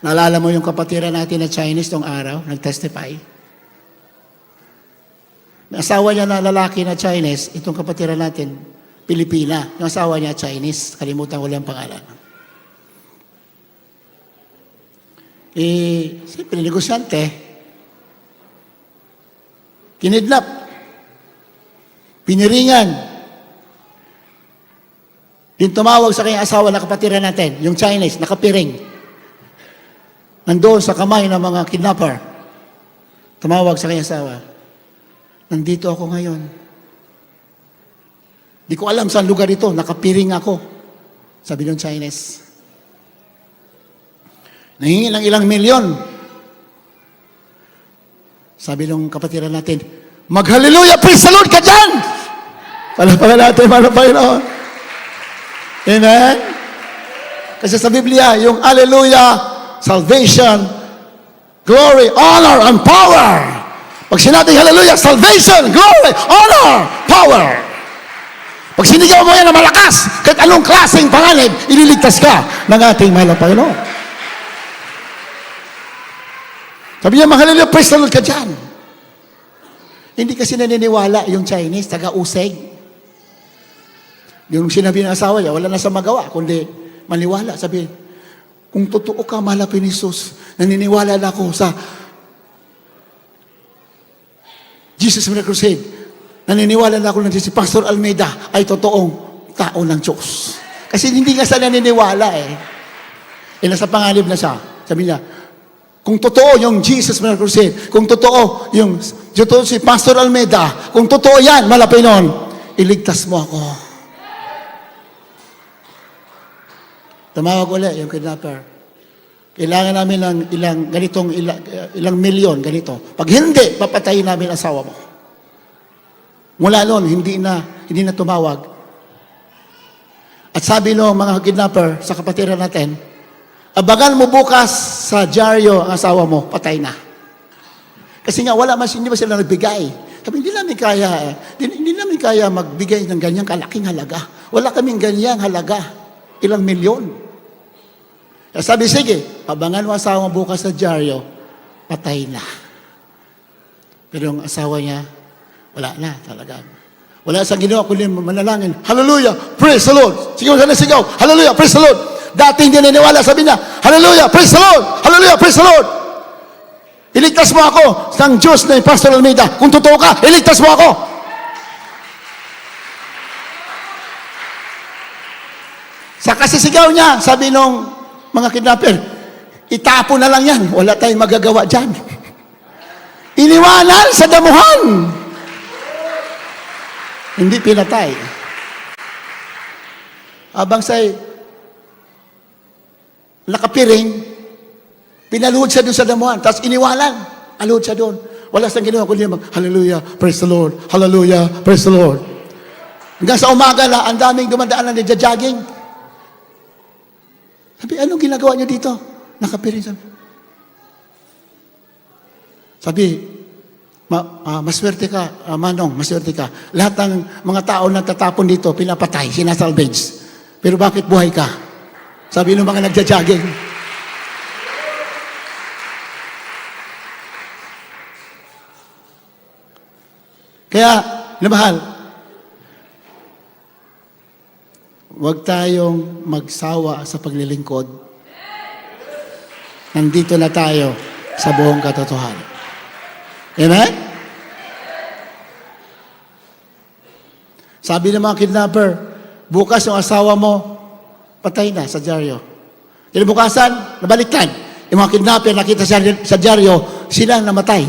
naalala mo yung kapatiran natin na Chinese tong araw, nag-testify? May asawa niya na lalaki na Chinese, itong kapatiran natin, Pilipina. Yung asawa niya Chinese, kalimutan ko lang pangalan. Siyempre, negosyante, kinidnap, piniringan, din tumawag sa kanyang asawa na kapatiran natin, yung Chinese, nakapiring, nandoon sa kamay ng mga kidnapper, tumawag sa kanyang asawa, nandito ako ngayon, di ko alam saan lugar ito, nakapiring ako, sabi ng Chinese. Nahingi ng ilang milyon. Sabi ng kapatiran natin, mag-hallelujah, praise the Lord ka dyan! Palapakan natin, mga Panginoon. Amen? Kasi sa Biblia, yung hallelujah, salvation, glory, honor, and power, Pag sinabing hallelujah, salvation, glory, honor, power. Pag sinigaw mo yan na malakas, kahit anong klaseng panganib, ililigtas ka ng ating mahal na Panginoon. Sabi niya, hallelujah, praise the Lord ka dyan. Hindi kasi naniniwala yung Chinese, taga-usig. Yung sinabi ng asawa niya, wala na sa magawa, kundi maniwala. Sabi, kung totoo ka, mahal na Jesus, naniniwala na ako sa Jesus Miracle Crusade. Naniniwala na ako na si Pastor Almeida ay totoong tao ng Diyos. Kasi hindi nga sa naniniwala eh. Nasa panganib na siya. Sabi niya, kung totoo yung Jesus Miracle Crusade, kung totoo yung si Pastor Almeida, kung totoo yan, malapay noon, iligtas mo ako. Tumawag ulit yung kidnapper. Kailangan namin ng ilang milyon, ganito. Pag hindi, papatayin namin asawa mo. Mula noon, hindi na tumawag. At sabi no mga kidnapper sa kapatiran natin, abangan mo bukas sa dyaryo ang asawa mo, patay na. Kasi nga, hindi ba sila nagbigay? Sabi, hindi namin kaya magbigay ng ganyang kalaking halaga. Wala kaming ganyang halaga. Ilang milyon. Kaya sabi, sige, abangan mo asawa mo bukas sa dyaryo, patay na. Pero yung asawa niya, wala na talaga. Wala sa ginawa kundi manalangin. Hallelujah, praise the Lord. Sigaw sana sigaw. Hallelujah, praise the Lord. Dati hindi naniniwala, sabi niya, hallelujah, praise the Lord. Hallelujah, praise the Lord. Iligtas mo ako ng Diyos na Pastor Almeida. Kung totoo ka, iligtas mo ako. Sa kasisigaw niya, sabi nung mga kidnapper, itapo na lang yan. Wala tayong magagawa dyan. Iniwanan sa damuhan. Hindi pinatay. Abang sa'y nakapiring, pinaluhod siya doon sa damuhan, tapos iniwanan, aluhod siya doon. Wala siyang ginawa, kundi hallelujah, praise the Lord, hallelujah, praise the Lord. Hanggang sa umaga na, ang daming dumadaan na nagja-jogging. Sabi, anong ginagawa niyo dito? Nakapiring, sabi. Sabi, maswerte ka, Manong, maswerte ka. Lahat ng mga tao na tatapon dito, pinapatay, sinasalvage. Pero bakit buhay ka? Sabi ng mga nagja-jogging. Kaya, namahal, huwag tayong magsawa sa paglilingkod. Nandito na tayo sa buong katotohanan. Amen? Sabi ng mga kidnapper, bukas yung asawa mo, patay na sa dyaryo. Kinabukasan, nabaliktad. Yung mga kidnapper nakita sa dyaryo, sila ang namatay.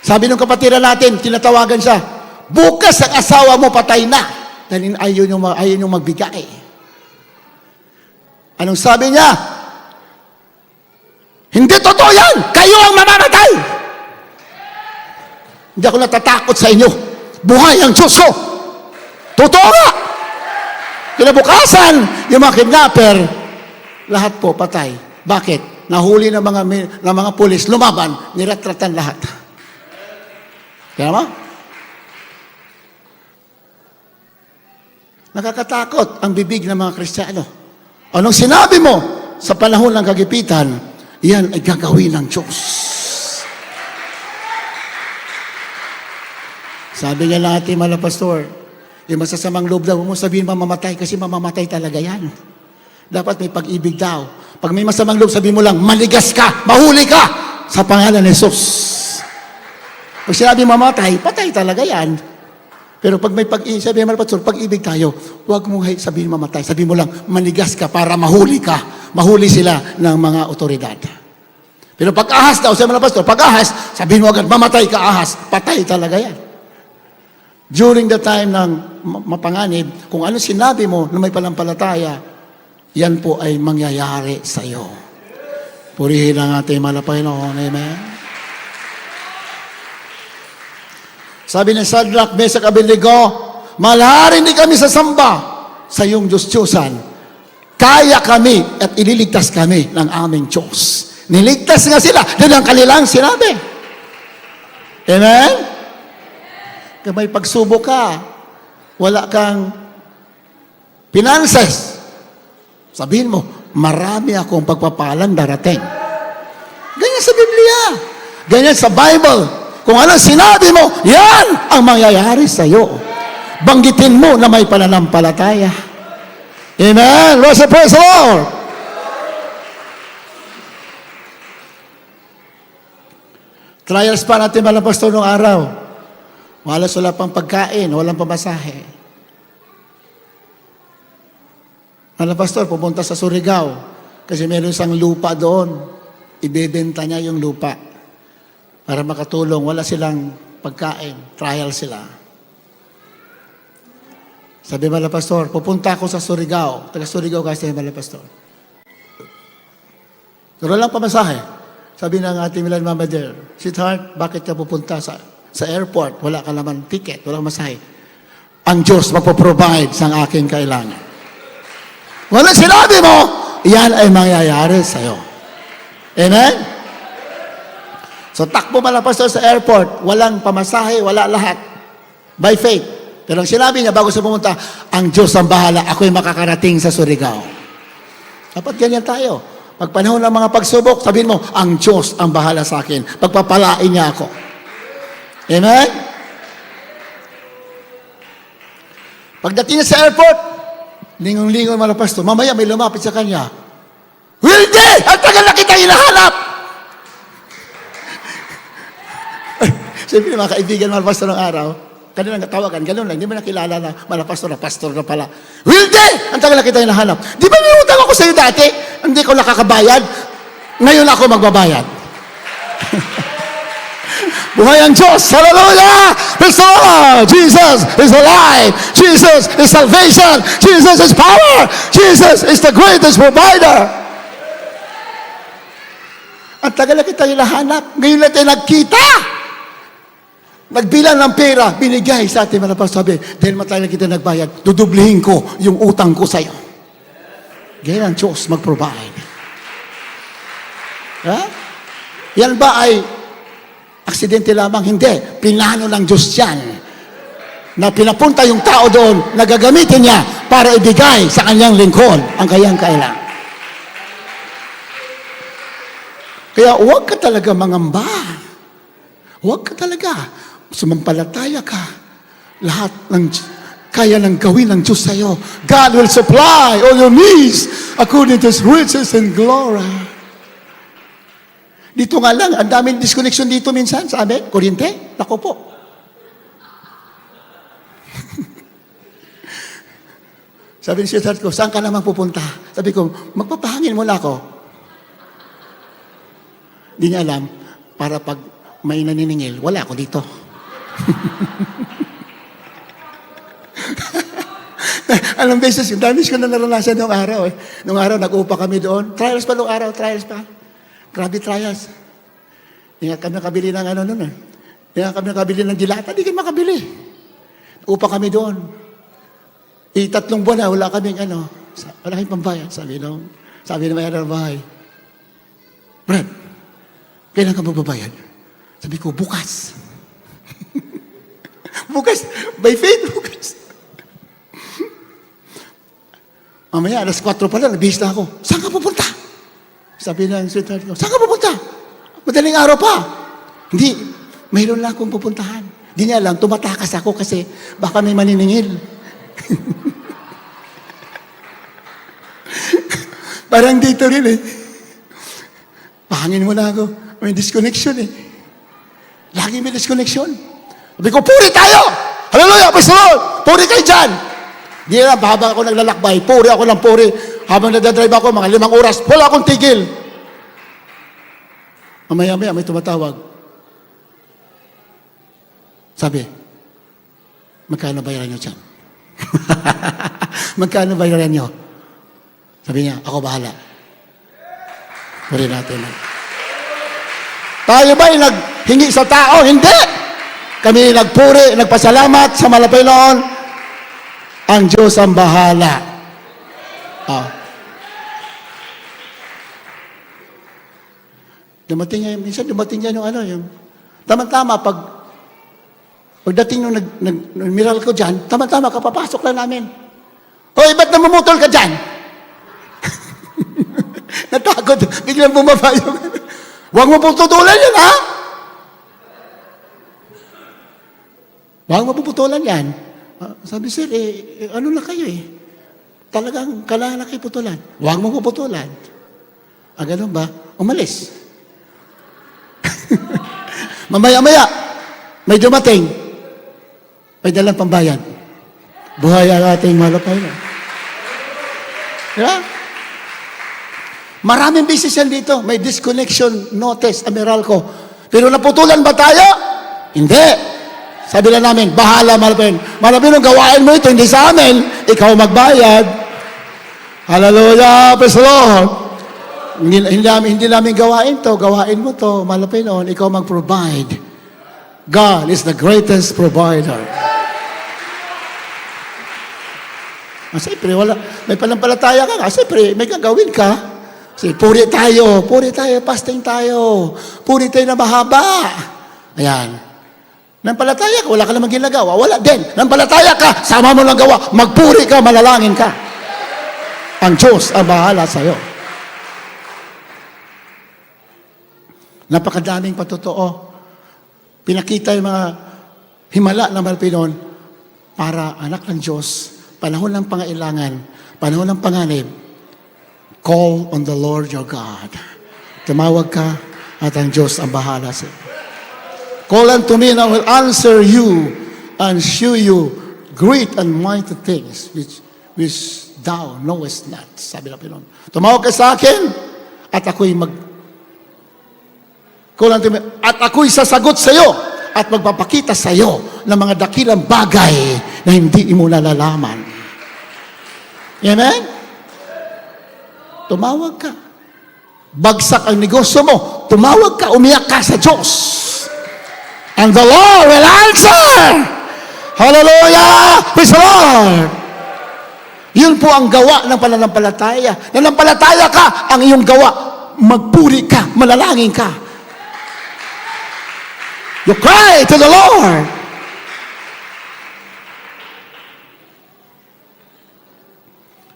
Sabi ng kapatiran natin, tinatawagan siya, bukas ang asawa mo, patay na. Dahil ayaw niyong magbigay. Anong sabi niya? Hindi totoo yan! Kayo ang mamamatay! Hindi ako natatakot sa inyo. Buhay ang Diyos ko! Totoo nga! Kinabukasan, yung mga kidnapper, lahat po patay. Bakit? Nahuli ng mga pulis, lumaban, niratratan lahat. Kaya mo? Nakakatakot ang bibig ng mga Kristiyano. Anong sinabi mo sa panahon ng kagipitan, yan ay gagawin ng Diyos. Sabi nga natin, mga pastor, yung masasamang loob daw mo sabihin mamamatay kasi mamamatay talaga yan. Dapat may pag-ibig daw. Pag may masamang loob, sabihin mo lang, maligas ka, mahuli ka sa pangalan ni Jesus. Pag sinabi mamatay, patay talaga yan. Pero pag may pag-ibig, sabi mga pastor, pag-ibig tayo, huwag mo sabihin mamatay. Sabi mo lang, manigas ka para mahuli ka. Mahuli sila ng mga otoridad. Pero pag-ahas daw, sabi mga pastor, pag-ahas, sabihin mo agad, mamatay ka ahas. Patay talaga yan. During the time ng mapanganib, kung ano sinabi mo na may palampalataya, yan po ay mangyayari sa iyo. Purihin ang ating mahal na Panginoon. Amen. Sabi ng Shadrach, Meshach, Abednego, malharin di kami sa samba sa iyong Diyos-Diyosan. kaya kami at ililigtas kami ng aming Diyos. Niligtas nga sila. Yun ang kanilang sinabi. Amen? Kung may pagsubok ka, wala kang finances, sabihin mo, marami akong pagpapalang darating. Ganyan sa Biblia. Ganyan sa Bible. Kung anong sinabi mo, yan ang mangyayari sa iyo. Banggitin mo na may pananampalataya. Amen. Praise the Lord. Trials pa natin mga pastor noong araw. Wala pang pagkain, walang pamasahe. Mga pastor, pupunta sa Surigao kasi meron isang lupa doon. Ibebenta niya yung lupa para makatulong. Wala silang pagkain. Trial sila. Sabi mga pastor, pupunta ako sa Surigao. Taga Surigao kasi mga pastor. Pero lang pamasahe. Sabi ng ating Milan Mama there, sweetheart, bakit ka pupunta sa airport? Wala ka naman ticket, walang masahe. Ang Diyos magpo-provide sa aking kailangan. Wala sinabi mo, yan ay mangyayari sa'yo. Amen? So takbo mga pastor sa airport, walang pamasahe, wala lahat. By faith. Pero ang sinabi niya bago siya pumunta, ang Diyos ang bahala, ako'y makakarating sa Surigao. Dapat ganyan tayo. Pag panahon ng mga pagsubok, sabihin mo, ang Diyos ang bahala sa akin. Pagpapalain niya ako. Amen? Pagdating niya sa airport, lingon-lingon mga pastor, mamaya may lumapit sa kanya. Wilde! Ang tagal na kita hinahanap! Siyempre mga kaibigan mga pastor ng araw, kanina natawagan, gano'n lang, hindi mo nakilala na mga pastor na pala. Wilde! Ang tagal na kita hinahanap. Di ba may utang ako sa iyo dati? Hindi ko nakakabayad. Ngayon ako magbabayad. Buhay ang Diyos! Hallelujah! Praise the Lord! Jesus is alive! Jesus is salvation! Jesus is power! Jesus is the greatest provider! Ang tagal na kita hinahanap. Ngayon na tayo nagkita! Nagbilang ng pera, binigay sa ating mga pastor. Sabi, dahil matagal na kita nagbayad, dudublihin ko yung utang ko sa'yo. Ganyan ang Diyos mag-provide. Ha? Yan ba ay aksidente lamang? Hindi. Pinano ng Diyos yan. Na pinapunta yung tao doon, na gagamitin niya para ibigay sa kanyang lingkod ang kanyang kailangan. Kaya huwag ka talaga mangamba. Huwag ka talaga. Sumampalataya ka. Lahat ng kaya nang gawin ng Diyos sa'yo. God will supply all your needs according to His riches and glory. Dito nga lang, ang daming disconnection dito minsan sa amin. Kuryente, nako po. Sabi ni sweetheart ko, saan ka naman pupunta? Sabi ko, magpapahangin muna ako. Di niya alam, para pag may naniningil, wala ako dito. Alam beses, yung damis ko na naranasan noong araw. Noong araw, nag-upa kami doon. Trials pa noong araw, trials pa. Grabe trials. Hindi nga kami nakabili ng ano noon. Hindi nga kami nakabili ng dilata, hindi kami makabili. Upa kami doon. 3 buwan na, wala kaming ano. Wala kaming pambayad. Sabi ng mayroon ng bahay. Brad, kailan ka magbabayad? Sabi ko, bukas. Bukas. By faith, bukas. Mamaya, alas 4 pa lang, nabihis na ako. Saan ka pupunta? Sabi ng sweetheart ko, saan ka pupunta? Madaling araw pa. Hindi, mayroon lang akong pupuntahan. Hindi niya lang, tumatakas ako kasi baka may maniningil. Parang dito rin eh. Pahangin mo na ako. May disconnection eh. Lagi may disconnection. Sabi ko, puri tayo! Hallelujah! Praise the Lord! Puri kayo dyan! Di na, habang ako naglalakbay, puri ako ng puri. Habang nadadrive ako, mga 5 oras, wala akong tigil. Mamaya-maya, may tumatawag. Sabi, magkano bayaran nyo dyan? Magkano bayaran nyo? Sabi niya, ako bahala. Puri natin. Tayo ba'y naghingi sa tao? Hindi! Kami nagpuri, nagpasalamat sa malapay noon. Ang Diyos ang bahala. Minsan dumating yan yung ano, yung, tama-tama, pagdating nung nag ko dyan, tama-tama, kapapasok lang namin. Hoy, ba't namumutol ka dyan? Natakot, biglang bumaba yung, huwag mo pong tutulan yan, ha? Huwag mo pong putulan yan. Sabi, sir, ano na kayo eh? Talagang kailangan na kayo putulan. Huwag mo puputulan. Ganun ba? Umalis. Mamaya-maya, may dumating. May dalang pambayad. Buhay ang ating malapay na. Diba? Maraming business yan dito. May disconnection notice, Meralco. Pero naputulan ba tayo? Hindi. Sabi lang namin, bahala malapay. Malapay nung gawain mo ito, hindi sa amin. Ikaw magbayad. Hallelujah, praise the Lord. Hindi namin gawain to, gawain mo to, malapit noon, ikaw mag-provide. God is the greatest provider. Siyempre, may panampalataya ka nga, siyempre, may gagawin ka. Puri tayo, fasting tayo, puri tayo na mahaba. Ayan. Nampalataya ka, wala ka namang ginagawa, wala din. Nampalataya ka, sama mo lang gawa, magpuri ka, malalangin ka. Ang Diyos ang bahala sa'yo. Napakadaming patotoo. Pinakita yung mga himala na Malpinon para anak ng Diyos, panahon ng pangailangan, panahon ng panganib, call on the Lord your God. Tumawag ka at ang Diyos ang bahala sa iyo. Call unto me and I will answer you and shew you great and mighty things which thou knowest not. Sabi ng Panginoon. Tumawag ka sa akin at ako'y call unto me, at ako'y sasagot sa iyo at magpapakita sa iyo ng mga dakilang bagay na hindi mo nalalaman. Amen? Tumawag ka. Bagsak ang negosyo mo. Tumawag ka, umiyak ka sa Diyos. And the Lord will answer. Hallelujah! Praise the Lord! Yun po ang gawa ng pananampalataya. Nanampalataya ka, ang iyong gawa, magpuri ka, malalangin ka. You cry to the Lord.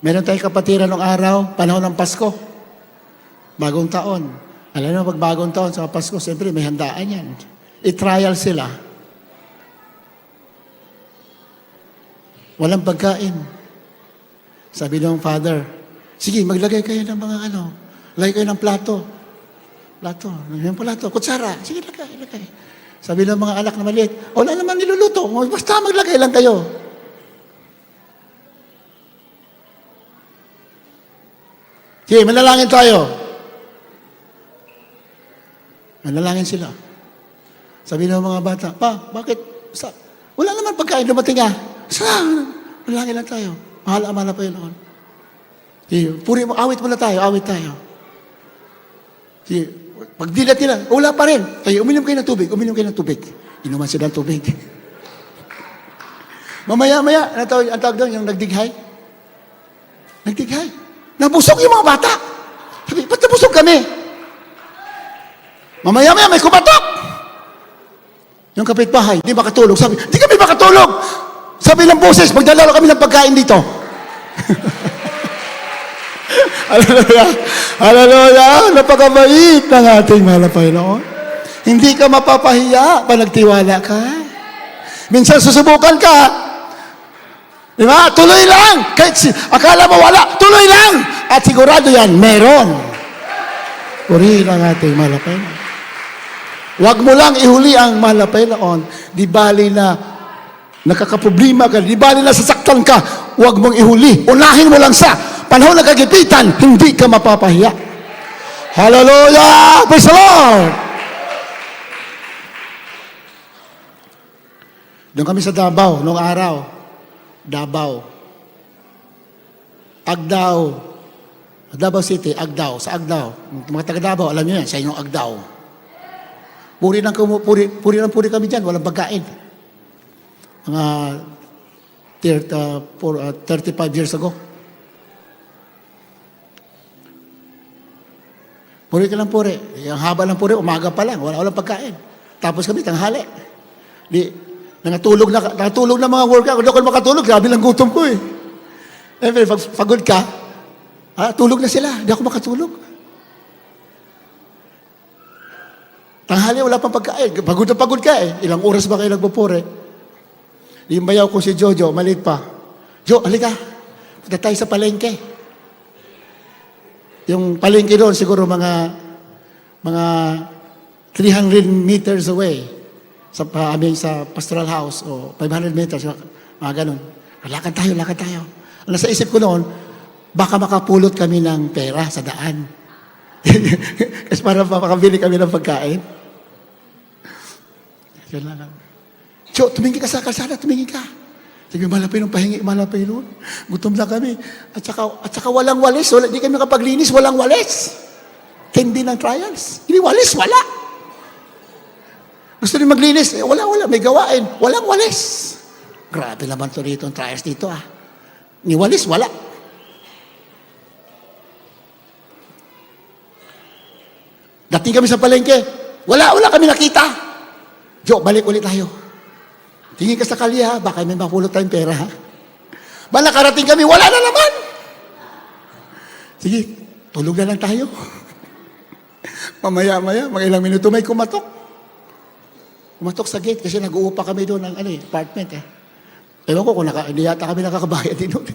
Meron tayong kapatiran ng araw, panahon ng Pasko. Bagong taon. Alam mo, pag bagong taon sa Pasko, siyempre may handaan yan. I-trial sila. Walang pagkain. Sabi ng father, sige, maglagay kayo ng mga lagay kayo ng plato. Yung plato, kutsara. Sige, lagay. Sabi ng mga anak na maliit, wala naman niluluto. Basta maglagay lang kayo. Sige, manalangin tayo. Manalangin sila. Sabi ng mga bata, pa, bakit? Wala naman pagkain dumating Saan? Manalangin lang tayo. Mahala pa yun noon. Puri mo, awit tayo. Sige, pag dilat nila, wala pa rin. Tayo, uminom kayo ng tubig. Inuman sila ng tubig. Mamaya-maya, ang tawag doon, yung nagdighay. Nabusog yung mga bata. Sabi, ba't nabusog kami? Mamaya-maya, may kumatok. Yung kapitbahay, di makatulog. Sabi, di kami makatulog. Sabi ng boses, magdalaro kami ng pagkain dito. Hallelujah! Napakabait ng ating mahal na Panginoon. Hindi ka mapapahiya pag nagtiwala ka. Minsan susubukan ka. Di ba? Tuloy lang. Kahit akala mo wala, tuloy lang. At sigurado yan, meron. Purihin ang ating mahal na Panginoon. Huwag mo lang ihuli ang mahal na Panginoon. Di bali na nakakaproblema ka, di bali na sasaktan ka, huwag mong ihuli. Unahin mo lang sa panahon ng kagipitan, hindi ka mapapahiya. Hallelujah! Praise the Lord! Doon kami sa Davao, noong araw. Davao City, Agdao. Sa Agdao. Mga taga Davao, alam niyo yan, sa inyong Agdao. Puri kami dyan, walang pagkain. Mga 35 years ago. Puri ka lang puri. Ang haba ng puri, umaga pa lang, walang pagkain. Tapos kami, tanghali. Di, nakatulog na mga worker. Kung ako makatulog, grabe lang gutom ko eh. Pag pagod ka, tulog na sila, hindi ako makatulog. Tanghali, wala pang pagkain. Pagod na pagod ka eh. Ilang oras ba kayo nagpupuri? Yung bayaw ko si Jojo, maliit pa. Jo, halika. Punta tayo sa palengke. Yung palengke doon, siguro mga 300 meters away sa pastoral house o 500 meters, mga ganun. Lakad tayo. Ang nasa isip ko noon, baka makapulot kami ng pera sa daan. Kasi para makabili kami ng pagkain. Yan lang. Jo, tumingin ka sa kalsada, tumingin ka. Sige, malapay nung pahingi, malapay nun. Gutom na kami. At saka walang walis. Hindi kami nakapaglinis, walang walis. Candy ng trials. Hindi walis, wala. Gusto rin maglinis. Wala. May gawain. Walang walis. Grabe naman to dito, ang trials dito Ni walis, wala. Dating kami sa palengke. Wala kami nakita. Jo, balik ulit tayo. Tingin ka sa kalye baka may mapulot tayong pera Bala karating kami, wala na naman. Sige, tulog na lang tayo. Mamaya, mga ilang minuto may kumatok. Kumatok sa gate kasi nag-uupa kami doon ng apartment Ewan ko kung hindi yata kami nakakabayad din doon.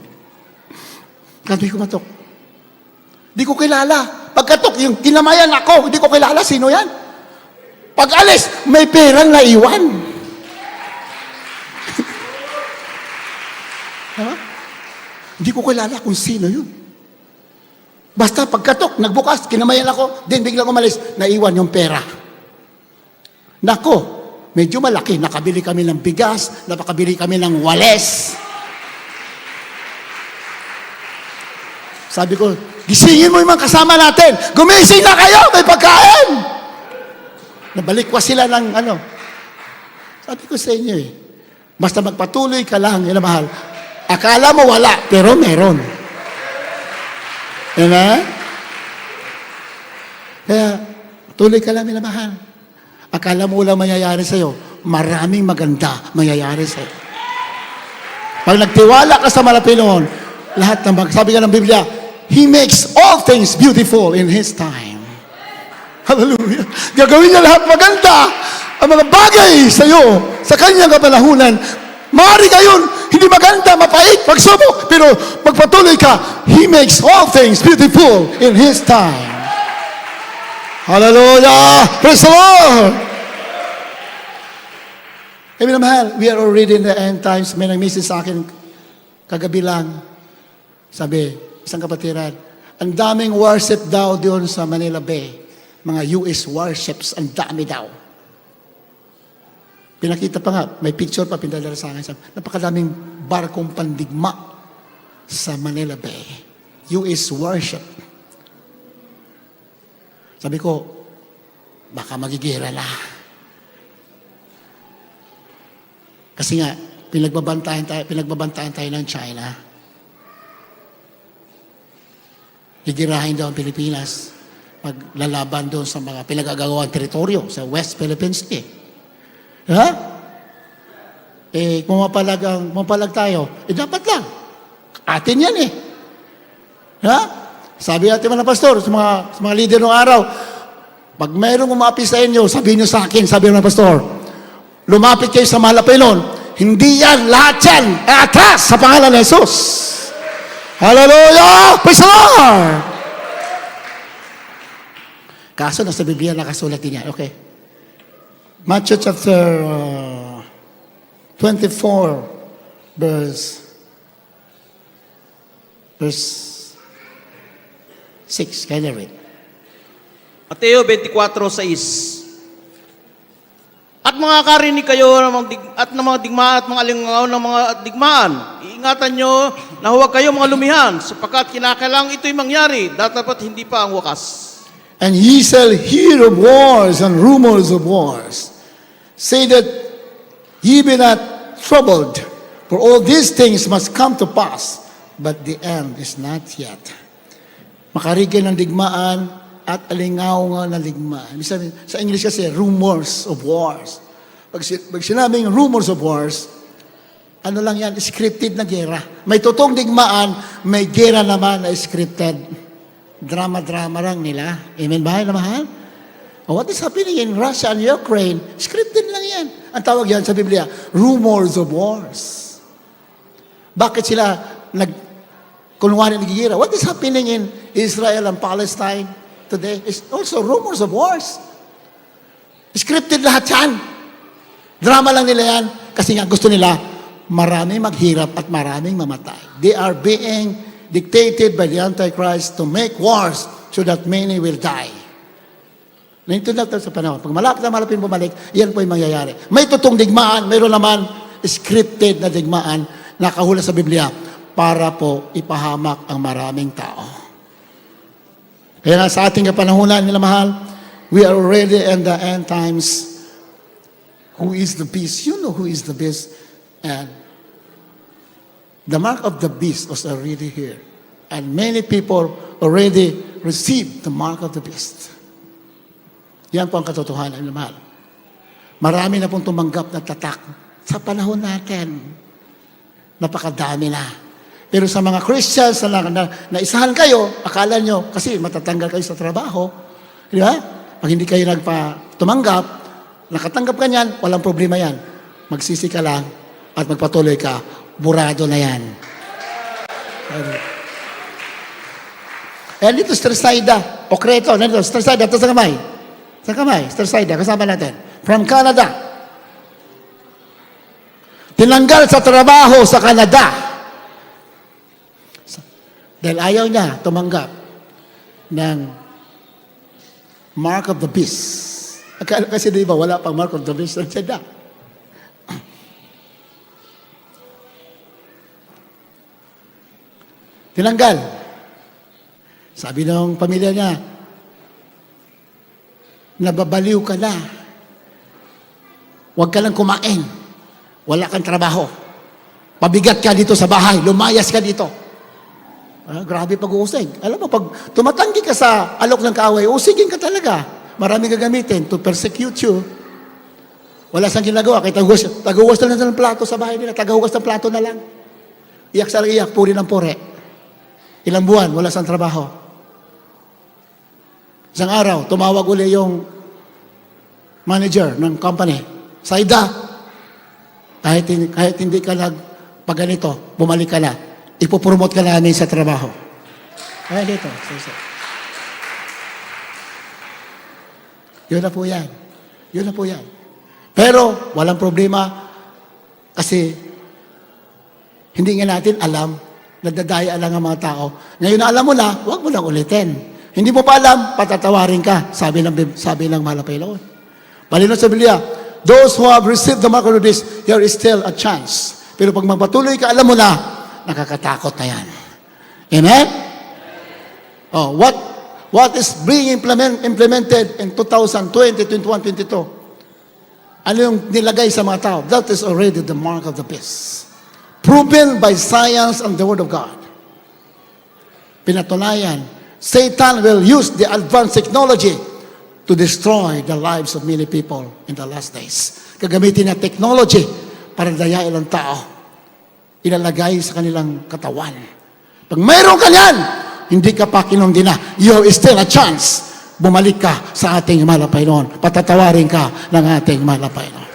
Kami kumatok. Di ko kilala. Pagkatok, yung kinamayan ako, hindi ko kilala. Sino yan? Pag alis, may perang naiwan. Hindi ko kilala kung sino yun. Basta pagkatok, nagbukas, kinamayan ako, din biglang umalis, naiwan yung pera. Nako, medyo malaki. Nakabili kami ng bigas, nakabili kami ng wales. Sabi ko, gisingin mo yung mga kasama natin. Gumising na kayo, may pagkain. Nabalikwas sila ng Sabi ko sa inyo basta magpatuloy ka lang, mahal. Akala mo wala, pero meron. Amen? Kaya, tuloy ka lang, mahal. Akala mo wala mangyayari sa'yo, maraming maganda mangyayari sa'yo. Pag nagtiwala ka sa Panginoon, lahat sabi nga ng Biblia, He makes all things beautiful in His time. Hallelujah. Gagawin niya lahat maganda. Ang mga bagay sa'yo, sa kanyang kapanahunan, maaari ngayon, hindi maganda, mapait, magsubok, pero magpatuloy ka, He makes all things beautiful in His time. Hallelujah! Praise the Lord! Amen, mahal, we are already in the end times. May nag-message sa akin kagabi lang. Sabi, isang kapatiran, ang daming worship daw doon sa Manila Bay. Mga US warships, ang dami daw. Pinakita pa nga, may picture pa pinadala sa akin. Napakadaming barkong pandigma sa Manila Bay. US worship. Sabi ko, baka magigira na. Kasi nga, pinagbabantayan tayo ng China. Gigirahin daw ang Pilipinas paglalaban doon sa mga pinagagawang teritoryo sa West Philippines kung mapalag tayo, dapat lang. Atin yan Sabi natin mga pastor, sa mga leader ng araw, pag mayroong umapi sa inyo, sabihin nyo sa akin, sabi ng pastor, lumapit kayo sa mahal na Panginoon. Hindi yan, lahat yan, atras sa pangalan ni Jesus. Hallelujah! Praise the Lord! Kaso, nasa Biblia nakasulat din yan. Okay. Matthew chapter 24, verse 6. Can you read? Mateo 24:6. At mga karinig kayo at ng mga digmaan at mga alingaw ng mga digmaan. Iingatan nyo na huwag kayo mga lumihan, sapagkat kinakailangan ito'y mangyari, dapat hindi pa ang wakas. And ye shall hear of wars and rumors of wars. Say that ye be not troubled, for all these things must come to pass, but the end is not yet. Makarigay ng digmaan at alingaw na digmaan. Ibig sabihin, sa English kasi, rumors of wars. Pag sinabing rumors of wars, ano lang yan, scripted na gera. May totoong digmaan, may gera naman na scripted. Drama-drama lang nila. Amen ba, na mahal? What is happening in Russia and Ukraine? Scripted lang yan. Ang tawag yan sa Biblia, rumors of wars. Bakit sila kunwari nagigira? What is happening in Israel and Palestine today? It's also rumors of wars. Scripted lahat yan. Drama lang nila yan. Kasi nga gusto nila, marami maghirap at maraming mamatay. They are being dictated by the Antichrist to make wars so that many will die. Naintindihan natin sa panahon. Pag malapit bumalik, yan po yung mangyayari. May totoong digmaan, mayroon naman scripted na digmaan na kahula sa Biblia para po ipahamak ang maraming tao. Kaya nga sa ating kapanahunan, nila mahal, we are already in the end times. Who is the beast? You know who is the beast. And the mark of the beast was already here. And many people already received the mark of the beast. Yan po ang katotohanan ng mahal. Marami na pong tumanggap na tatak sa panahon natin. Napakadami na. Pero sa mga Christians na isahan kayo, akala nyo, kasi matatanggal kayo sa trabaho, di ba? Pag hindi kayo tumanggap, nakatanggap ka niyan, walang problema yan. Magsisi ka lang at magpatuloy ka, burado na yan. Eh, dito, Stresaida, Okreto, nandito, Stresaida, ito sa kamay. Sa kamay, Stresaida, kasama natin. From Canada. Tinanggal sa trabaho sa Canada. Dahil ayaw niya tumanggap ng Mark of the Beast. Kasi di ba, wala pang Mark of the Beast. Nandiyan na. Tinanggal. Sabi ng pamilya niya, nababaliw ka na. Huwag ka lang kumain. Wala kang trabaho. Pabigat ka dito sa bahay. Lumayas ka dito. Grabe pag-uusig. Alam mo, pag tumatanggi ka sa alok ng kaaway, usigin ka talaga. Maraming gagamitin to persecute you. Wala siyang ginagawa. Kaya tagawas na lang ng plato sa bahay nila. Tagawas ng plato na lang. Iyak sa iyak, puri ng pure. Ilang buwan, wala siyang trabaho. Isang araw, tumawag uli yung manager ng company. Saida, kahit hindi ka pagganito, bumalik ka na. Ipopromote ka namin sa trabaho. Kaya dito. Yun na po yan. Yun na po yan. Pero, walang problema kasi hindi nga natin alam, nagdadaya lang ang mga tao. Ngayon na alam mo na, huwag mo lang ulitin. Hindi mo pa alam, patatawarin ka, sabi ng mahal na Panginoon. Malinaw sa Biblia, those who have received the mark of the beast, there is still a chance. Pero pag magpatuloy ka, alam mo na, nakakatakot na yan. Amen? Oh, what is being implemented in 2020, 21, 22? Ano yung nilagay sa mga tao? That is already the mark of the beast. Proven by science and the Word of God. Pinatunayan, Satan will use the advanced technology to destroy the lives of many people in the last days. Gagamitin niya technology para dayain ang tao. Ilalagay sa kanilang katawan. Pag mayroon ka yan, hindi ka pa kinundi na. You still a chance. Bumalik ka sa ating mahal na Panginoon. Patatawarin ka ng ating mahal na Panginoon.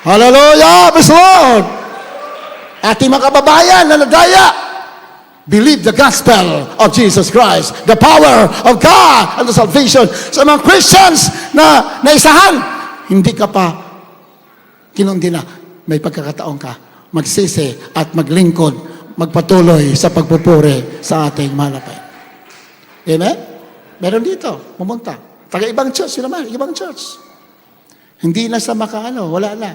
Hallelujah! Praise the Lord! Ating mga kababayan na nadaya, believe the gospel of Jesus Christ, the power of God and the salvation. Sa mga Christians na naisahan, hindi ka pa kinundi na. May pagkakataon ka, magsisi at maglingkod, magpatuloy sa pagpupuri sa ating mahal na Panginoon. Amen? Meron dito, pumunta. Taga-ibang church, yun naman, ibang church. Hindi na sa wala na.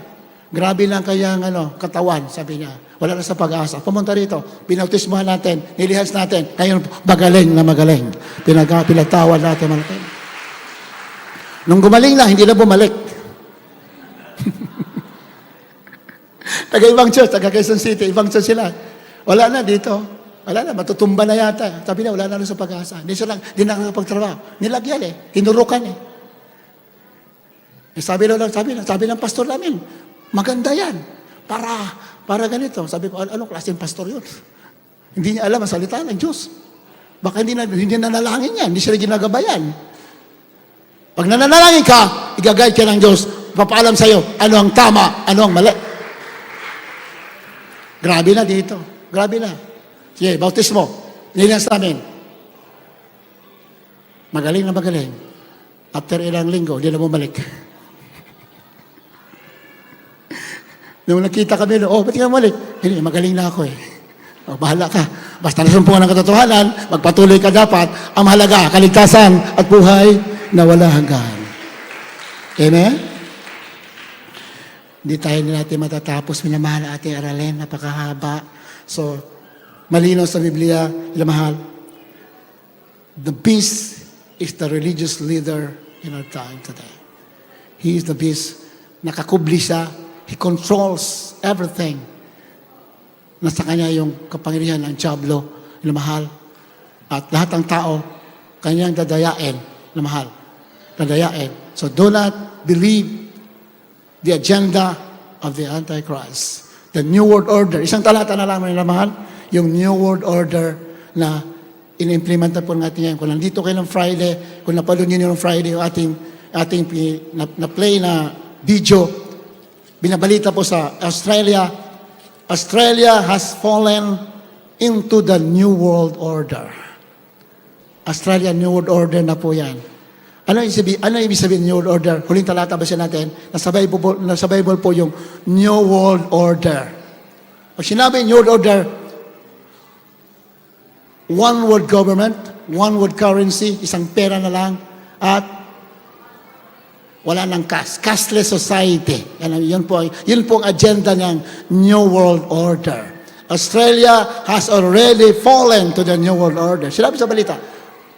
Grabe lang kayang katawan, sabi niya. Wala na sa pag-asa. Pumunta rito, pinautismuhan natin, nilihas natin, ngayon magaling na magaling. Pinagtawad natin. Nung gumaling na, hindi na bumalik. Taga-ibang church, taga Quezon City, ibang church sila. Wala na dito. Wala na, matutumba na yata. Sabi na, wala na rin sa pag-asa. Hindi siya lang, di nakakapagtrabaho. Nilagyan hinurukan sabi ng pastor namin, maganda yan. Para ganito. Sabi ko, anong klaseng pastor yun? Hindi niya alam ang salita ng Diyos. Baka hindi nanalangin yan. Hindi siya ginagabayan. Pag nananalangin ka, igagayad ka ng Diyos. Papaalam sa'yo, ano ang tama, ano ang mali. Grabe na dito. Grabe na. Sige, bautismo. Nilinas namin. Magaling na magaling. After ilang linggo, hindi na bumalik. Nung nakita kami, ba't ka bumalik? Hindi, magaling na ako bahala ka. Basta nasumpungan ng katotohanan, magpatuloy ka dapat. Ang mahalaga, kaligtasan at buhay na wala hanggan. Amen? Hindi tayo natin matatapos. Minamahal na ating aralin, napakahaba. So, malinaw sa Biblia, ilamahal, the beast is the religious leader in our time today. He is the beast. Nakakubli siya. He controls everything. Nasa kanya yung kapangyarihan ng Diablo, ilamahal. At lahat ng tao, kanyang dadayain, ilamahal. Dadayain. So do not believe the agenda of the Antichrist. The New World Order. Isang talata na lang, ilamahal. Yung New World Order na in-implementa po natin ngayon. Kung nandito kayo ng Friday, kung napanood niyo ng Friday yung ating na-play na video, binabalita po sa Australia, Australia has fallen into the New World Order. Australia New World Order na po yan. Ano ibig sabihin New World Order? Huling talata ba siya natin? Nasa Bible po yung New World Order. Pag sinabi New World Order, one world government, one world currency, isang pera na lang, at wala nang cashless society. Yun po ang agenda ng New World Order. Australia has already fallen to the New World Order. Sinabi sa balita,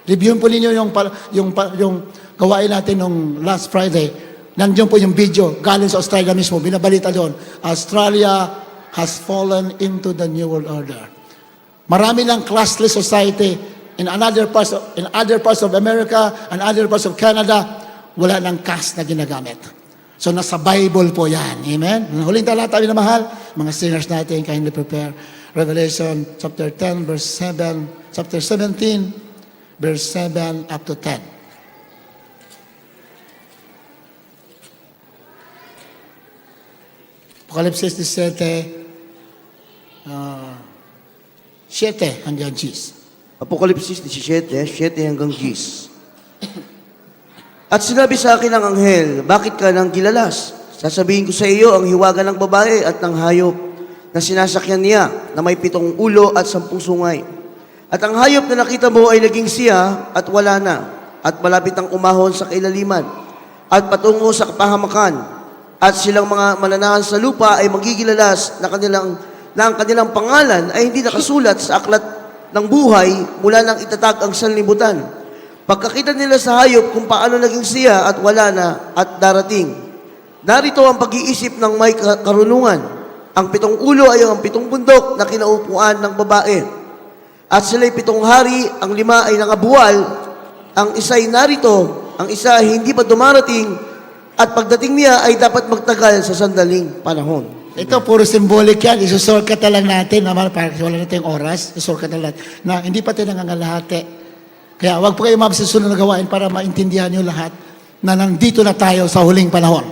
reviewin po ninyo yung gawain natin nung last Friday. Nandiyon po yung video, galing sa Australia mismo, binabalita doon, Australia has fallen into the New World Order. Marami ng classless society in other parts of America and other parts of Canada. Wala ng cash na ginagamit. So, nasa Bible po yan. Amen? Huling talata, minamahal, mga singers natin, kindly prepare. Revelation chapter 10, verse 7, chapter 17, verse 7 up to 10. Apocalypse 17, 7 hanggang 10. Apokalipsis 17, 7 hanggang 10. At sinabi sa akin ng anghel, bakit ka nang gilalas? Sasabihin ko sa iyo ang hiwaga ng babae at ng hayop na sinasakyan niya na may 7 ulo at 10 sungay. At ang hayop na nakita mo ay naging siya at wala na at malapit ang umahon sa kailaliman at patungo sa kapahamakan at silang mga mananahan sa lupa ay magigilalas na ang kanilang pangalan ay hindi nakasulat sa aklat ng buhay mula nang itatag ang sanlibutan. Pagkakita nila sa hayop kung paano naging siya at wala na at darating. Narito ang pag-iisip ng may karunungan. Ang 7 ulo ay ang 7 bundok na kinaupuan ng babae. At sila'y 7 hari, ang 5 ay nangabuwal, ang isa ay narito, ang isa ay hindi pa dumarating, at pagdating niya ay dapat magtagal sa sandaling panahon. Ito, puro symbolic yan. Isusurkat na lang natin, naman, para wala natin yung oras, isusurkat na lang, na hindi pa tayo nangangalahati. Kaya wag po kayo mabisusunod na gawain para maintindihan nyo lahat na nandito na tayo sa huling panahon.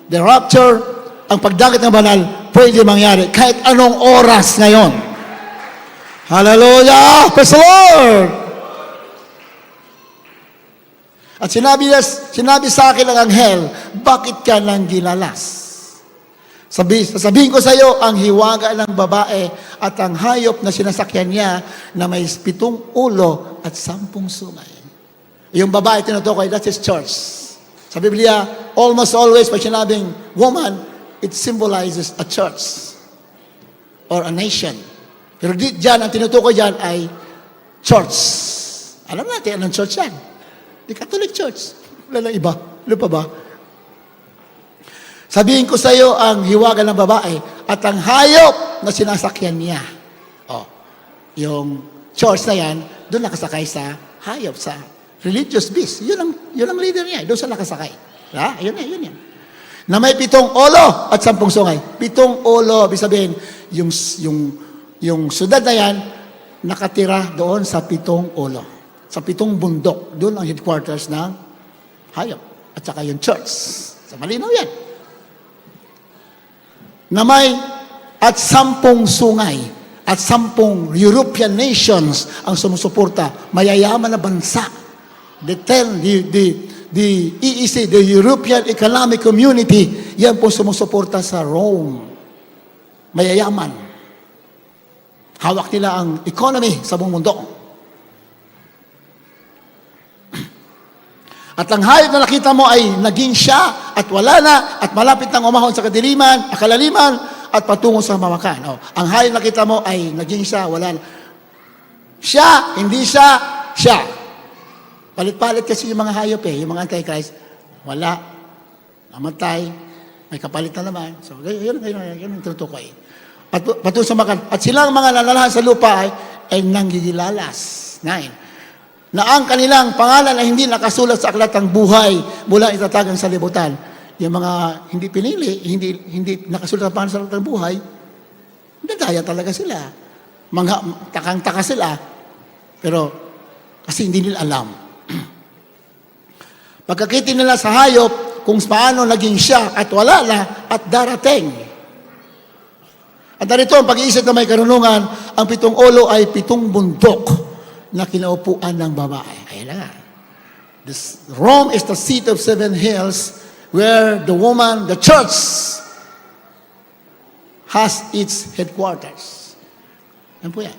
The rapture, ang pagdakit ng banal, pwede mangyari kahit anong oras ngayon. Hallelujah! Praise the Lord! At sinabi sa akin ng anghel, bakit ka nang gilalas? Sasabihin ko sa iyo, ang hiwaga ng babae at ang hayop na sinasakyan niya na may 7 ulo at 10 sungay. Yung babae tinutukoy, that is church. Sa Biblia, almost always pag sinabing woman, it symbolizes a church or a nation. Pero diyan, ang tinutukoy diyan ay church. Alam natin, anong church yan? The Catholic Church. Wala lang iba. Ano pa ba? Sabihin ko sa iyo ang hiwaga ng babae at ang hayop na sinasakyan niya. yung church na yan, doon nakasakay sa hayop, sa religious beast. Yun ang leader niya, doon sa nakasakay. Ha? Yun yan. Na may 7 ulo at 10 sungay. 7 ulo, ibig sabihin, yung syudad na yan, nakatira doon sa 7 ulo. Sa 7 bundok. Doon ang headquarters ng hayop. At saka yung church. Sa malinaw yan. Na may at 10 sungay at 10 European nations ang sumusuporta. Mayayaman na bansa. The EEC, the European Economic Community, yan po sumusuporta sa Rome. Mayayaman. Hawak nila ang economy sa buong mundo. At ang hayop na nakita mo ay naging siya at wala na at malapit nang umahon sa kadiliman, kalaliman at patungo sa mamakan. Oh, ang hayop na nakita mo ay naging siya, wala na. Siya, hindi siya, siya. Palit-palit kasi yung mga hayop yung mga antichrist. Wala. Namatay. May kapalit na naman. So, yun ang tutukoy. At patungo sa mamakan. At silang mga lalalahan sa lupa ay nanggigilalas. 9. Na ang kanilang pangalan ay hindi nakasulat sa aklat ng buhay mula itatagan sa libutan. Yung mga hindi pinili, hindi nakasulat ang pangalan sa aklat ng buhay, nadaya talaga sila. Mga takang-taka sila, pero kasi hindi nila alam. Pagkakita nila sa hayop kung paano naging siya at wala na at darating. At narito ang pag-iisip na may karunungan, ang 7 ulo ay 7 bundok na kinaupuan ng babae. Ayun na nga. Rome is the seat of 7 hills where the woman, the church, has its headquarters. Yan po yan.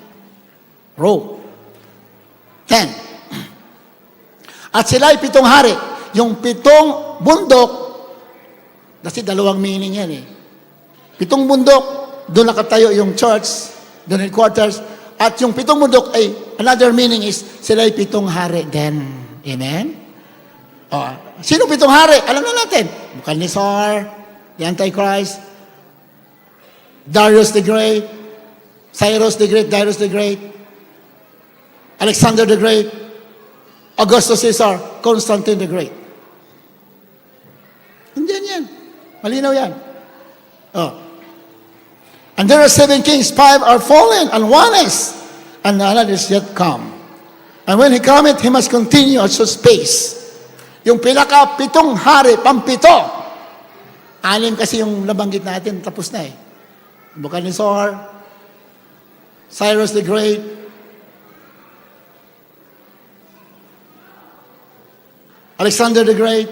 Rome. 10. At sila ay 7 hari. Yung 7 bundok, kasi 2 meaning yan 7 bundok, doon nakatayo yung church, doon headquarters, at yung 7 bundok ay, another meaning is, sila ay 7 hari din. Amen? O, sino 7 hari? Alam na natin. Bukalnisar, the Antichrist, Darius the Great, Cyrus the Great, Darius the Great, Alexander the Great, Augustus Caesar, Constantine the Great. Andiyan yan. Malinaw yan. Oh. And there are 7 kings, 5 are fallen, and 1 is, and another is yet come. And when he cometh, he must continue at his pace. Yung pinaka 7 hari, pang-7. 6 kasi yung nabanggit natin, tapos na Bukalnisar, Cyrus the Great, Alexander the Great,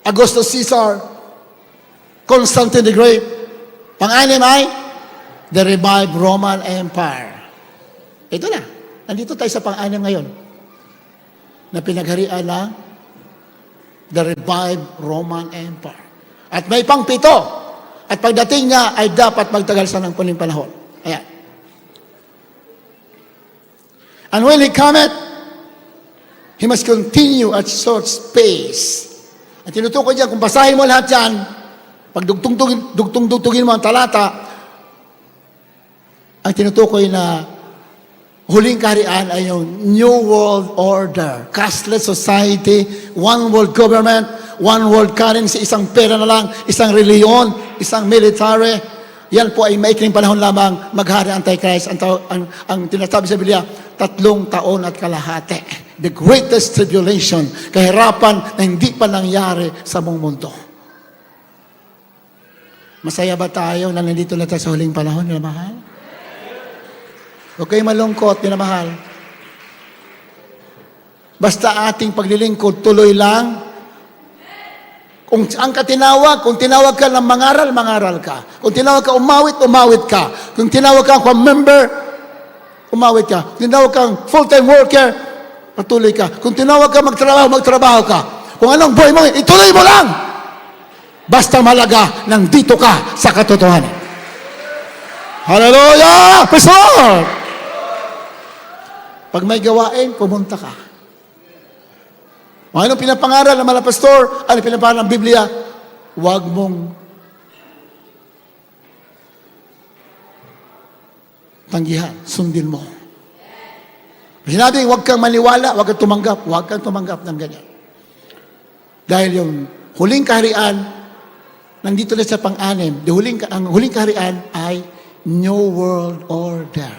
Augustus Caesar, Constantine the Great. Pang-anim ay the revived Roman Empire. Ito na. Nandito tayo sa pang-anim ngayon na pinagharian ng the revived Roman Empire. At may pang-7. At pagdating niya ay dapat magtagal sa ng puling panahon. Ayan. And when he cometh, he must continue at short space. At tinutukoy diyan, kung basahin mo lahat yan, pag dugtong-dugtungin mo ang talata, ang tinutukoy na huling kaharian ay yung New World Order. Cashless society, one world government, one world currency, isang pera na lang, isang reliyon, isang military. Yan po ay maikling panahon lamang maghari ang Antichrist. Ang tinasabi sa Biblia, 3 taon at kalahati. The greatest tribulation, kahirapan na hindi pa nangyari sa buong mundo. Masaya ba tayo na nandito na tayo sa huling panahon, minamahal? Huwag kayong malungkot, minamahal. Basta ating paglilingkod, tuloy lang. Kung ang katinawag, kung tinawag ka ng mangaral, mangaral ka. Kung tinawag ka umawit, umawit ka. Kung tinawag ka member, umawit ka. Kung tinawag ka full-time worker, patuloy ka. Kung tinawag ka magtrabaho, magtrabaho ka. Kung anong buhay mo, ituloy mo lang. Basta malaga nang dito ka sa katotohanan. Hallelujah! Praise the Lord! Pag may gawain, pumunta ka. Anong pinapangaral ng mga pastor? Anong pinapangaral ng Biblia? Huwag mong tanggihan, sundin mo. Sinabi, huwag kang maniwala, huwag kang tumanggap ng ganyan. Dahil yung huling kaharian, nandito na sa pang-anim, ang huling kaharian ay New World Order.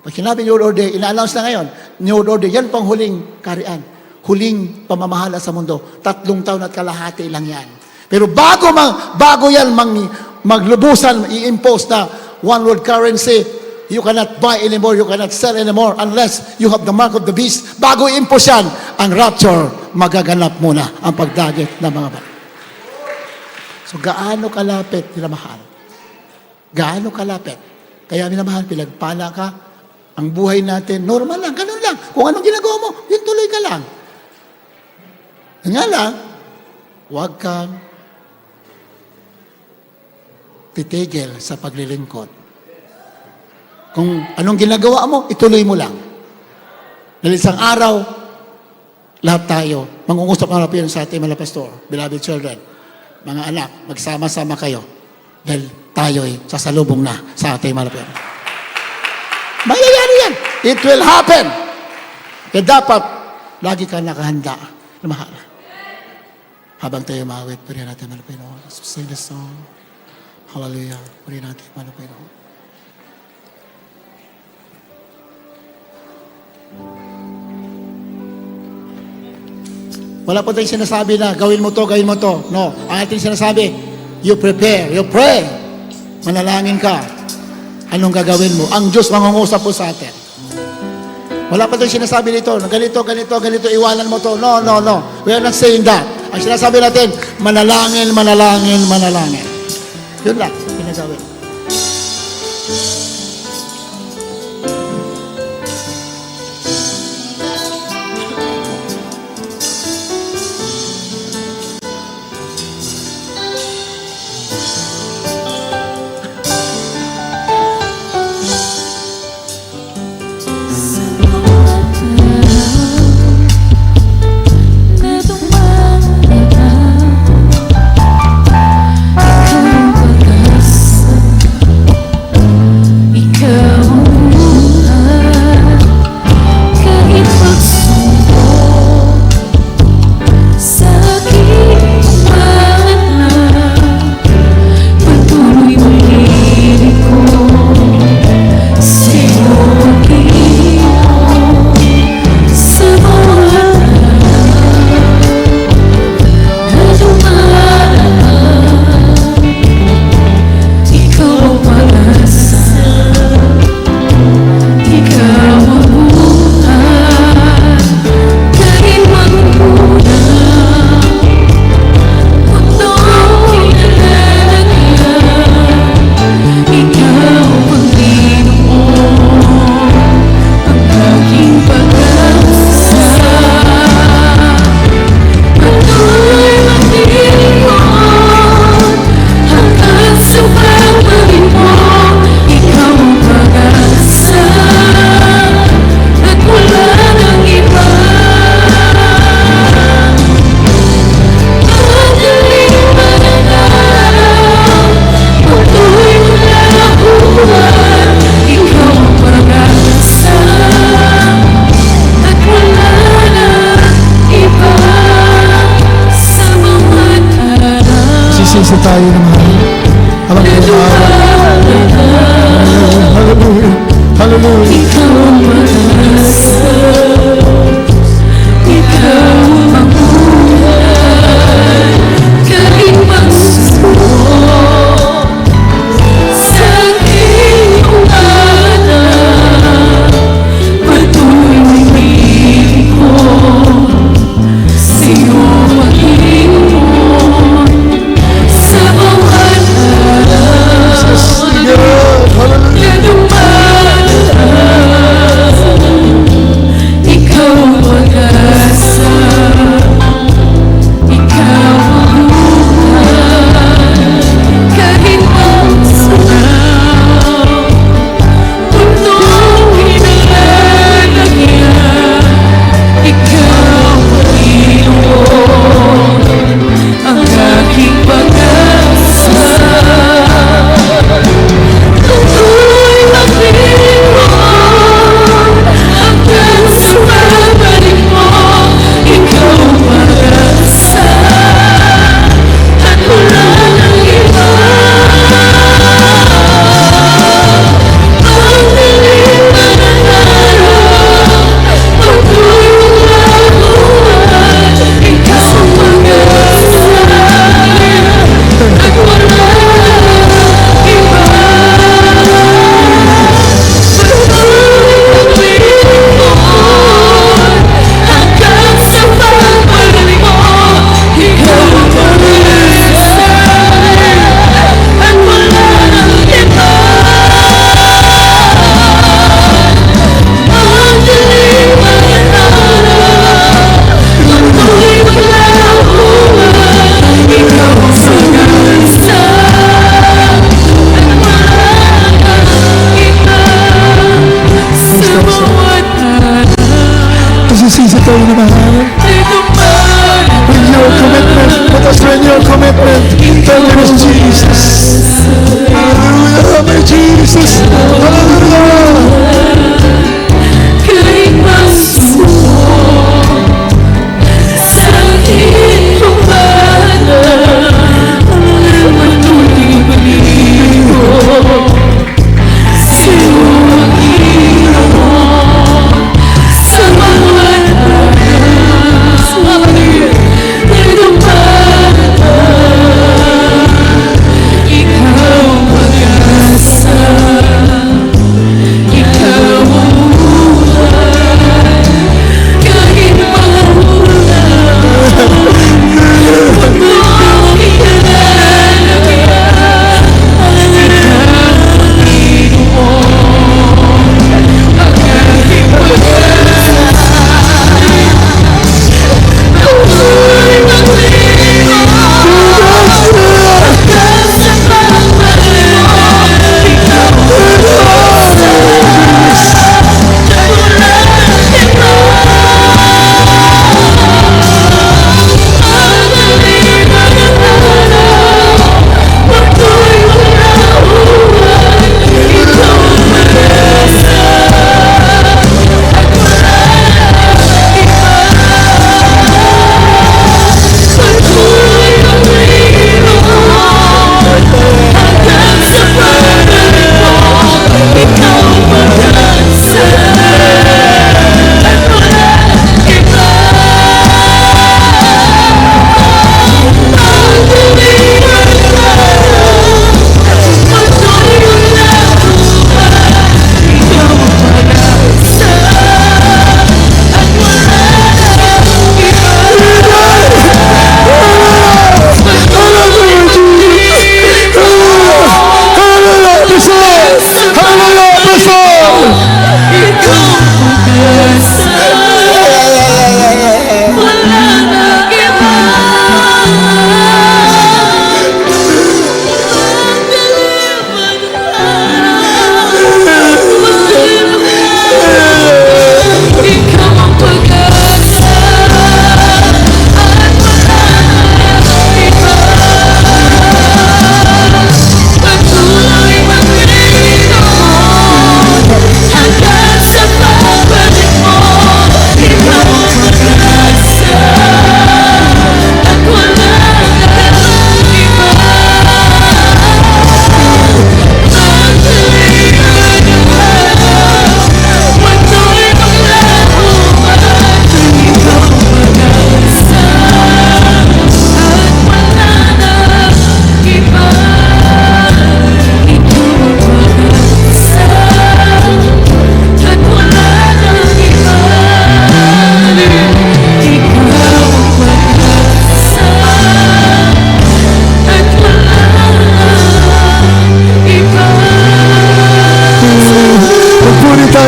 Pag sinabi New World Order, ina-announce na ngayon, New World Order, yan pang huling kaharian, huling pamamahala sa mundo. 3 taon at kalahati lang yan. Pero bago yan maglubusan, i-impose na one world currency, you cannot buy anymore, you cannot sell anymore unless you have the mark of the beast. Bago i-impose yan, ang rapture, magaganap muna ang pagdagit ng mga bata. So gaano kalapit, minamahal? Gaano kalapit? Kaya minamahal, pinagpala ka, ang buhay natin, normal lang, ganun lang. Kung anong ginagawa mo, yun tuloy ka lang. Nga lang, huwag kang titigil sa paglilingkod. Kung anong ginagawa mo, ituloy mo lang. Dahil isang araw, lahat tayo, mangungusap na natin sa ating mga pastor, beloved children, mga anak, magsama-sama kayo. Dahil tayo'y sasalubong na sa ating mga pastor. Mayayari yan. It will happen. Kaya dapat, lagi ka nakahanda na mahal. Habang tayo mawit, purihan natin mga Panginoon. Let's sing the song. Hallelujah. Purihan natin mga Panginoon. Wala po tayong sinasabi na gawin mo to, gawin mo to. No. Ang ating sinasabi, you prepare, you pray. Manalangin ka. Anong gagawin mo? Ang Diyos mangungusap po sa atin. Wala pa tayong sinasabi nito, ganito, iwanan mo to. No. We are not saying that. Ang sinasabi natin, manalangin. Yun lang, pinagawin.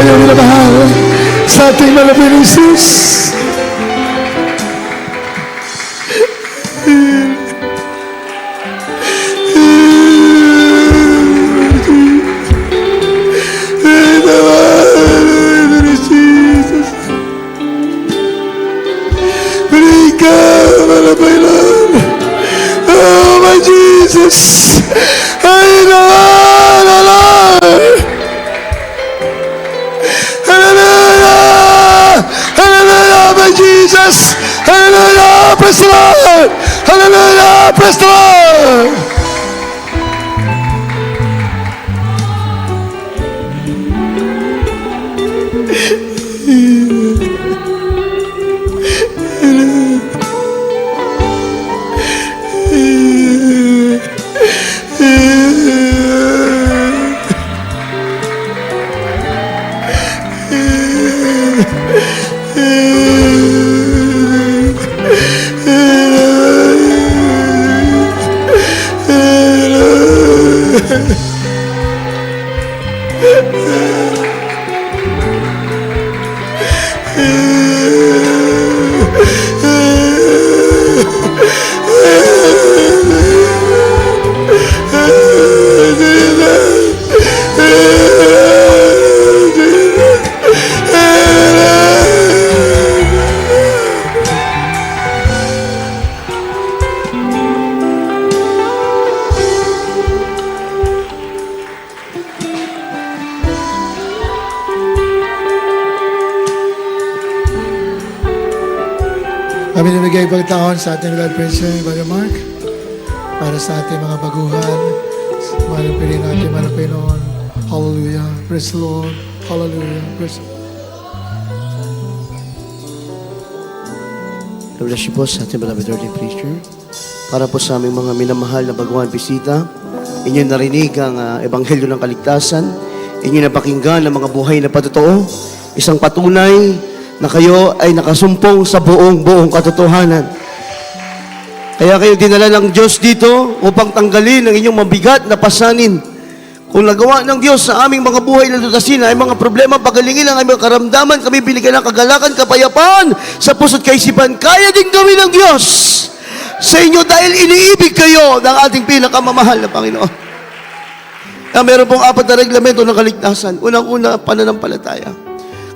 kanyang minamahal sa ating malapit Jesus. Oh my Jesus, I know, Lord. Hallelujah, hallelujah, my Jesus, hallelujah, praise the Lord, hallelujah, praise the Lord. Kami namigay pagtaon sa ating Lord President, Brother Mark, para sa ating mga baguhan. Manapilin natin, manapilin noon. Hallelujah. Praise the Lord. Hallelujah. Praise the Lord. God bless you po sa ating beloved Lord and Preacher. Para po sa aming mga minamahal na baguhan bisita, inyong narinig ang Ebanghelyo ng Kaligtasan, inyong napakinggan ang mga buhay na patotoo, isang patunay na kayo ay nakasumpong sa buong katotohanan. Kaya kayo dinala ng Diyos dito upang tanggalin ang inyong mabigat na pasanin. Kung nagawa ng Diyos sa aming mga buhay na tutasin ay mga problema, pagalingin ang aming karamdaman, kami binigyan ng kagalakan, kapayapaan sa puso't kaisipan, kaya din gawin ng Diyos sa inyo dahil iniibig kayo ng ating pinakamamahal na Panginoon. Na meron pong 4 na reglamento ng kaligtasan. Unang-una, pananampalataya.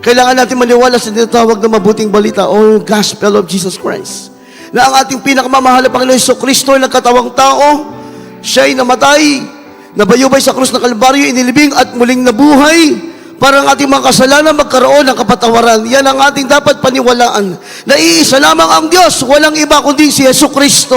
Kailangan natin maniwala sa tinatawag na mabuting balita o Gospel of Jesus Christ. Na ang ating pinakamamahal na Panginoon Jesucristo ay nagkatawang tao, siya ay namatay, nabayubay sa krus ng Kalbaryo, inilibing at muling nabuhay para ang ating mga kasalanan magkaroon ng kapatawaran. Yan ang ating dapat paniwalaan. Na iisa lamang ang Diyos, walang iba kundi si Jesucristo.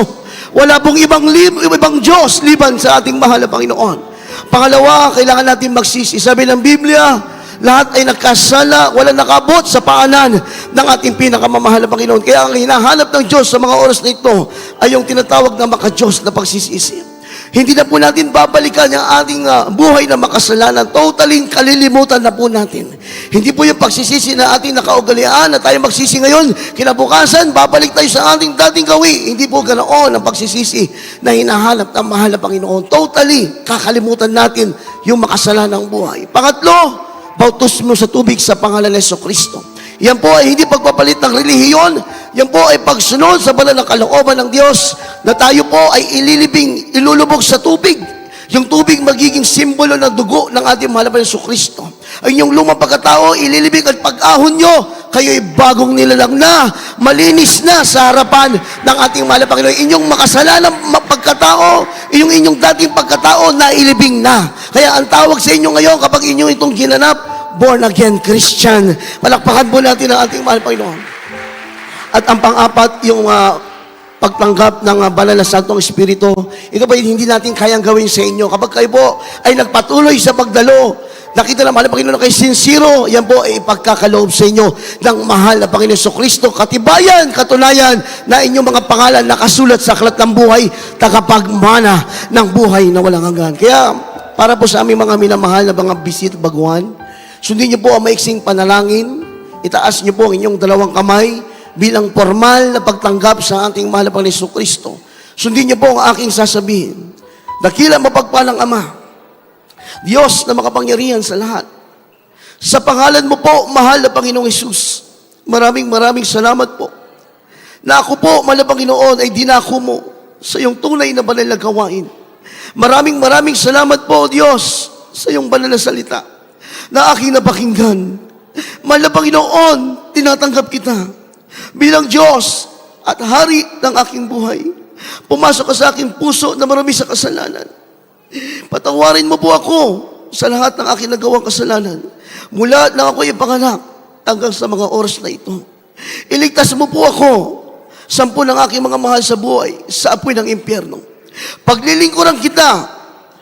Wala pong ibang Diyos liban sa ating mahal na Panginoon. Pangalawa, kailangan natin magsisi. Sabi ng Biblia, lahat ay nagkasala, walang nakabot sa paanan ng ating pinakamamahal na Panginoon. Kaya ang hinahanap ng Diyos sa mga oras na ito ay yung tinatawag na maka-Diyos na pagsisisi. Hindi na po natin babalikan yung ating buhay na makasalanan. Totally kalilimutan na po natin. Hindi po yung pagsisisi na ating nakaugalian na tayo magsisi ngayon, kinabukasan, babalik tayo sa ating dating gawi. Hindi po ganoon ang pagsisisi na hinahanap ng mahal na Panginoon. Totally kakalimutan natin yung makasalanang buhay. Pangatlo, bautismo sa tubig sa pangalan ni Jesucristo. Yan po ay hindi pagpapalit ng relihiyon. Yan po ay pagsunod sa banal na kalooban ng Diyos na tayo po ay ilulubog sa tubig. Yung tubig magiging simbolo ng dugo ng ating mahal na Jesucristo. Ang inyong lumang pagkatao, ililibing at pag-ahon nyo, kayo ay bagong nilalang na, malinis na sa harapan ng ating mahal na Panginoon. Inyong makasalanang pagkatao, inyong dating pagkatao, nailibing na. Kaya ang tawag sa inyo ngayon, kapag inyong itong ginanap, born again Christian. Palakpakan po natin ang ating mahal na Panginoon. At ang pang-apat, yung pagtanggap ng banal na Santong Espiritu. Ito ba hindi natin kayang gawin sa inyo? Kapag kayo po ay nagpatuloy sa pagdalo, nakita na mahal na Panginoon na kayo sincero, yan po ay ipagkakaloob sa inyo ng mahal na Panginoon Jesucristo. Katibayan, katunayan na inyong mga pangalan nakasulat sa aklat ng buhay, tagapagmana ng buhay na walang hanggan. Kaya, para po sa aming mga minamahal na mga bisit baguhan, sundin niyo po ang maiksing panalangin, itaas niyo po ang inyong 2 kamay, bilang formal na pagtanggap sa ating mahal na Panginoon Jesucristo. Sundin niyo po ang aking sasabihin. Dakila mapagpalang Ama, Diyos na makapangyarihan sa lahat, Sa pangalan mo po, mahal na Panginoong Hesus, maraming salamat po na ako po, mahal na Panginoon, ay dinako mo sa iyong tunay na banal na gawain. Maraming salamat po, Diyos, sa iyong banal na salita na aking napakinggan. Mahal na Panginoon, tinatanggap kita bilang Diyos at Hari ng aking buhay. Pumasok ka sa aking puso na marami sa kasalanan. Patawarin mo po ako sa lahat ng aking nagawang kasalanan. Mula nang ako ipanganak hanggang sa mga oras na ito. Iligtas mo po ako, sampu ng aking mga mahal sa buhay, sa apoy ng impyerno. Paglilingkuran kita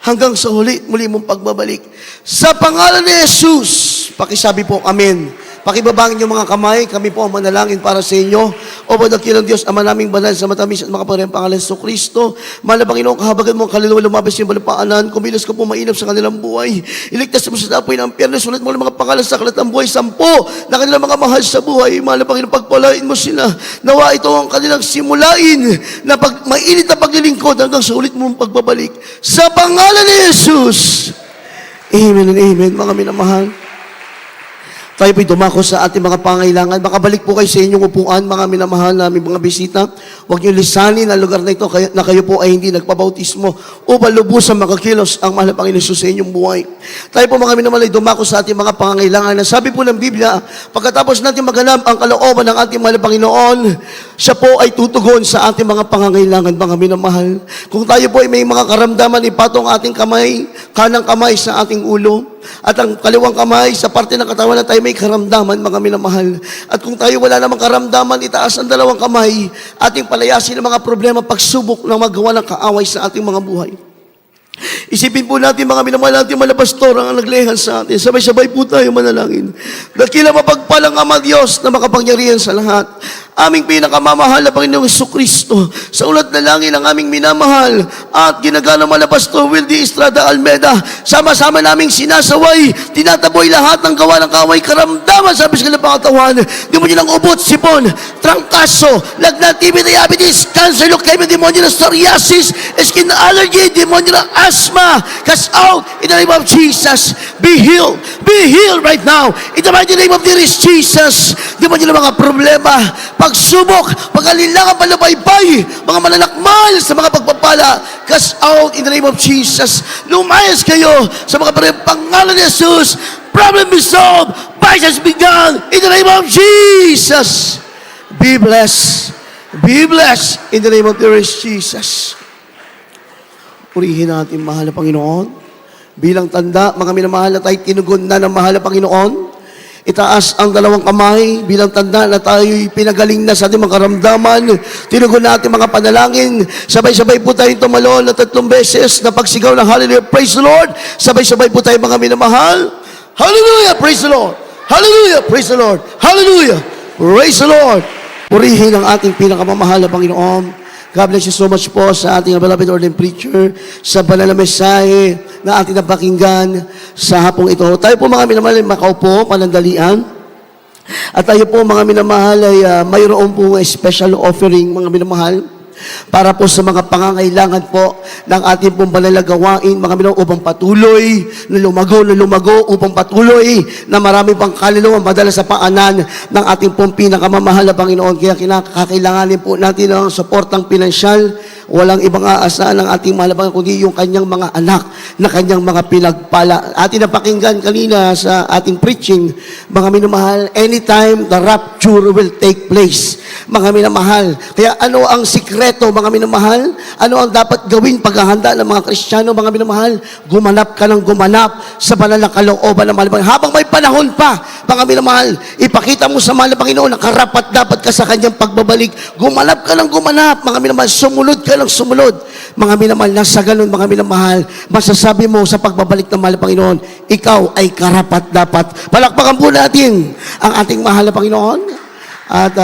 hanggang sa muli mong pagbabalik. Sa pangalan ni Jesus, pakisabi po, Amen. Pakibabangin niyo mga kamay, kami po ang manalangin para sa inyo. O dakilang Diyos, Ama naming banal sa matamis at makapangyarihang pangalan sa Kristo. Mahal na Panginoon, kahabagan mo ang kaluluwa lumabas yung balapaanan. Kumilos ka po mainam sa kanilang buhay. Iligtas mo sa apoy ng impyerno. Sulat mo ang mga pangalan sa kalatang buhay. 10 na kanilang mga mahal sa buhay. Mahal na Panginoon, pagpalain mo sila. Nawa ito ang kanilang simulain na mainit na paglilingkod hanggang sa ulit mong pagbabalik. Sa pangalan ni Jesus. Amen and amen, mga minamahal. Tayo po'y dumako sa ating mga pangailangan. Makabalik po kayo sa inyong upuan, mga minamahal naming mga bisita. Huwag niyo lisanin ang lugar na ito na kayo po ay hindi nagpabautismo upang lubusan makakilos ang mahal na Panginoon Jesus sa inyong buhay. Tayo po mga minamahal ay dumako sa ating mga pangailangan. Sabi po ng Biblia, pagkatapos natin maganap ang kalooban ng ating mahal na Panginoon, siya po ay tutugon sa ating mga pangangailangan, mga minamahal. Kung tayo po ay may mga karamdaman, ipatong ating kamay, kanang kamay sa ating ulo, at ang kaliwang kamay sa parte ng katawan na tayo may karamdaman, mga minamahal. At kung tayo wala namang karamdaman, itaas ang dalawang kamay, ating palayasin ang mga problema, pagsubok ng magawa ng kaaway sa ating mga buhay. Isipin po natin, mga minamahal, natin malapastor ang naglehan sa atin. Sabay-sabay po tayo manalangin. Dakila mapagpalang Ama Diyos na makapangyarihan sa lahat. Aming pinakamamahal na Panginoong Jesucristo, sa ulat na langin ng aming minamahal at ginagana malapastor Wildy Estrada Almeda, sama-sama naming sinasaway, tinataboy lahat ng gawa ng kaway karamdaman sa biskal ng pangatawan. Di mo nilang ubot, sipon, trangkaso, lagnat, TB, diabetes, cancer, leukemia, demonyo ng psoriasis, skin allergy, demonyo ng asthma. Cast out in the name of Jesus. Be healed right now in the mighty name of Jesus. Demonyo ng mga problema, pagsubok, pag-alilangan, palubaybay, mga mananakmal sa mga pagpapala, cast out in the name of Jesus. Lumayas kayo sa mga pangalan ni Jesus. Problem be solved. Violence be gone in the name of Jesus. Be blessed. Be blessed in the name of the Lord Jesus. Purihin natin, mahal na Panginoon. Bilang tanda, mga minamahal na tayo tinugon na ng mahal na Panginoon. Itaas ang dalawang kamay bilang tanda na tayo'y pinagaling na sa ating mga karamdaman. Tinugon natin mga panalangin. Sabay-sabay po tayong tumalon na 3 beses na pagsigaw ng hallelujah, praise the Lord. Sabay-sabay po tayo mga minamahal. Hallelujah, praise the Lord. Hallelujah, praise the Lord. Hallelujah, praise the Lord. Purihin ang ating pinakamamahal na Panginoon. God bless you so much po sa ating beloved ordained preacher, sa banal na mensahe na ating napakinggan sa hapong ito. Tayo po mga minamahal ay makaupo, panandalian. At tayo po mga minamahal ay mayroon po special offering, mga minamahal, para po sa mga pangangailangan po ng ating pong banal na gawain, mga minamahal, upang patuloy na lumago, upang patuloy na marami pang kaluluwa madala sa paanan ng ating pong pinakamamahal na Panginoon. Kaya kakailanganin po natin ng suportang pinansyal. Walang ibang aasahan ng ating mahal na Panginoon kundi yung kanyang mga anak na kanyang mga pinagpala. Atin napakinggan kanina sa ating preaching, mga minamahal, anytime the rapture will take place. Mga minamahal, kaya ano ang sikreto, mga minamahal? Ano ang dapat gawin paghahanda ng mga Kristiyano, mga minamahal? Gumanap ka ng gumanap sa banal na kalooban ng mahal na Panginoon. Habang may panahon pa, mga minamahal, ipakita mo sa mahal na Panginoon na karapat dapat ka sa kanyang pagbabalik. Gumanap ka ng gumanap, mga minamahal. Sumunod ka ng sumunod. Mga minamahal, nasa ganun, mga minamahal, masasabi mo sa pagbabalik ng mahal na Panginoon, ikaw ay karapat dapat. Palakpakan po natin ang ating mahal na Panginoon. At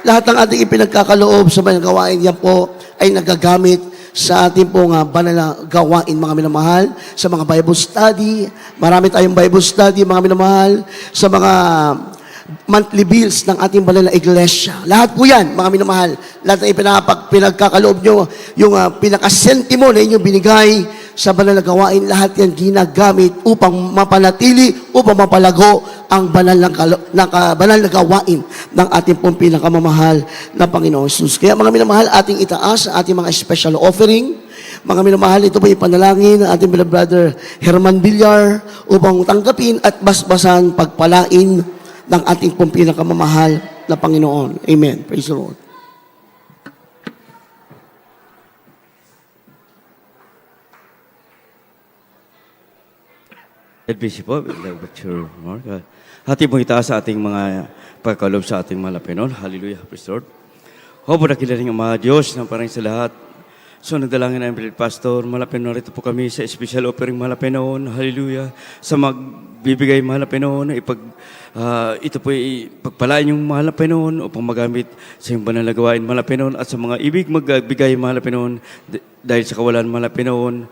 lahat ng ating ipinagkakaloob sa mga gawain, yan po ay nagagamit sa ating pong banal na gawain, mga minamahal, sa mga Bible study. Marami tayong Bible study, mga minamahal, sa mga monthly bills ng ating banal na iglesia. Lahat po yan, mga minamahal. Lahat na pinagkakaloob nyo, yung pinakasentimo na inyong binigay sa banal na gawain, lahat yan ginagamit upang mapanatili, upang mapalago ang banal na gawain ng ating pong pinakamamahal na Panginoon Jesus. Kaya mga minamahal, ating itaas ang ating mga special offering. Mga minamahal, ito po ipanalangin ng ating beloved brother Herman Villar upang tanggapin at basbasan pagpalain ng ating pong pinakamamahal na Panginoon. Amen. Praise the Lord. Bishop po, Lecture Mark. Hati pong itaas sa ating mga pagkalob sa ating mga lapinon. Hallelujah, praise the Lord. Hopo na kilaring ang mga Diyos ng parang sa lahat. So, nagdalangin na yung Pastor, malapinon, rito po kami sa special offering malapinon. Hallelujah. Sa magbibigay malapinon, ito po pagpalain yung malapinon upang magamit sa yung banal na gawain malapinon at sa mga ibig magbigay malapinon dahil sa kawalan malapinon,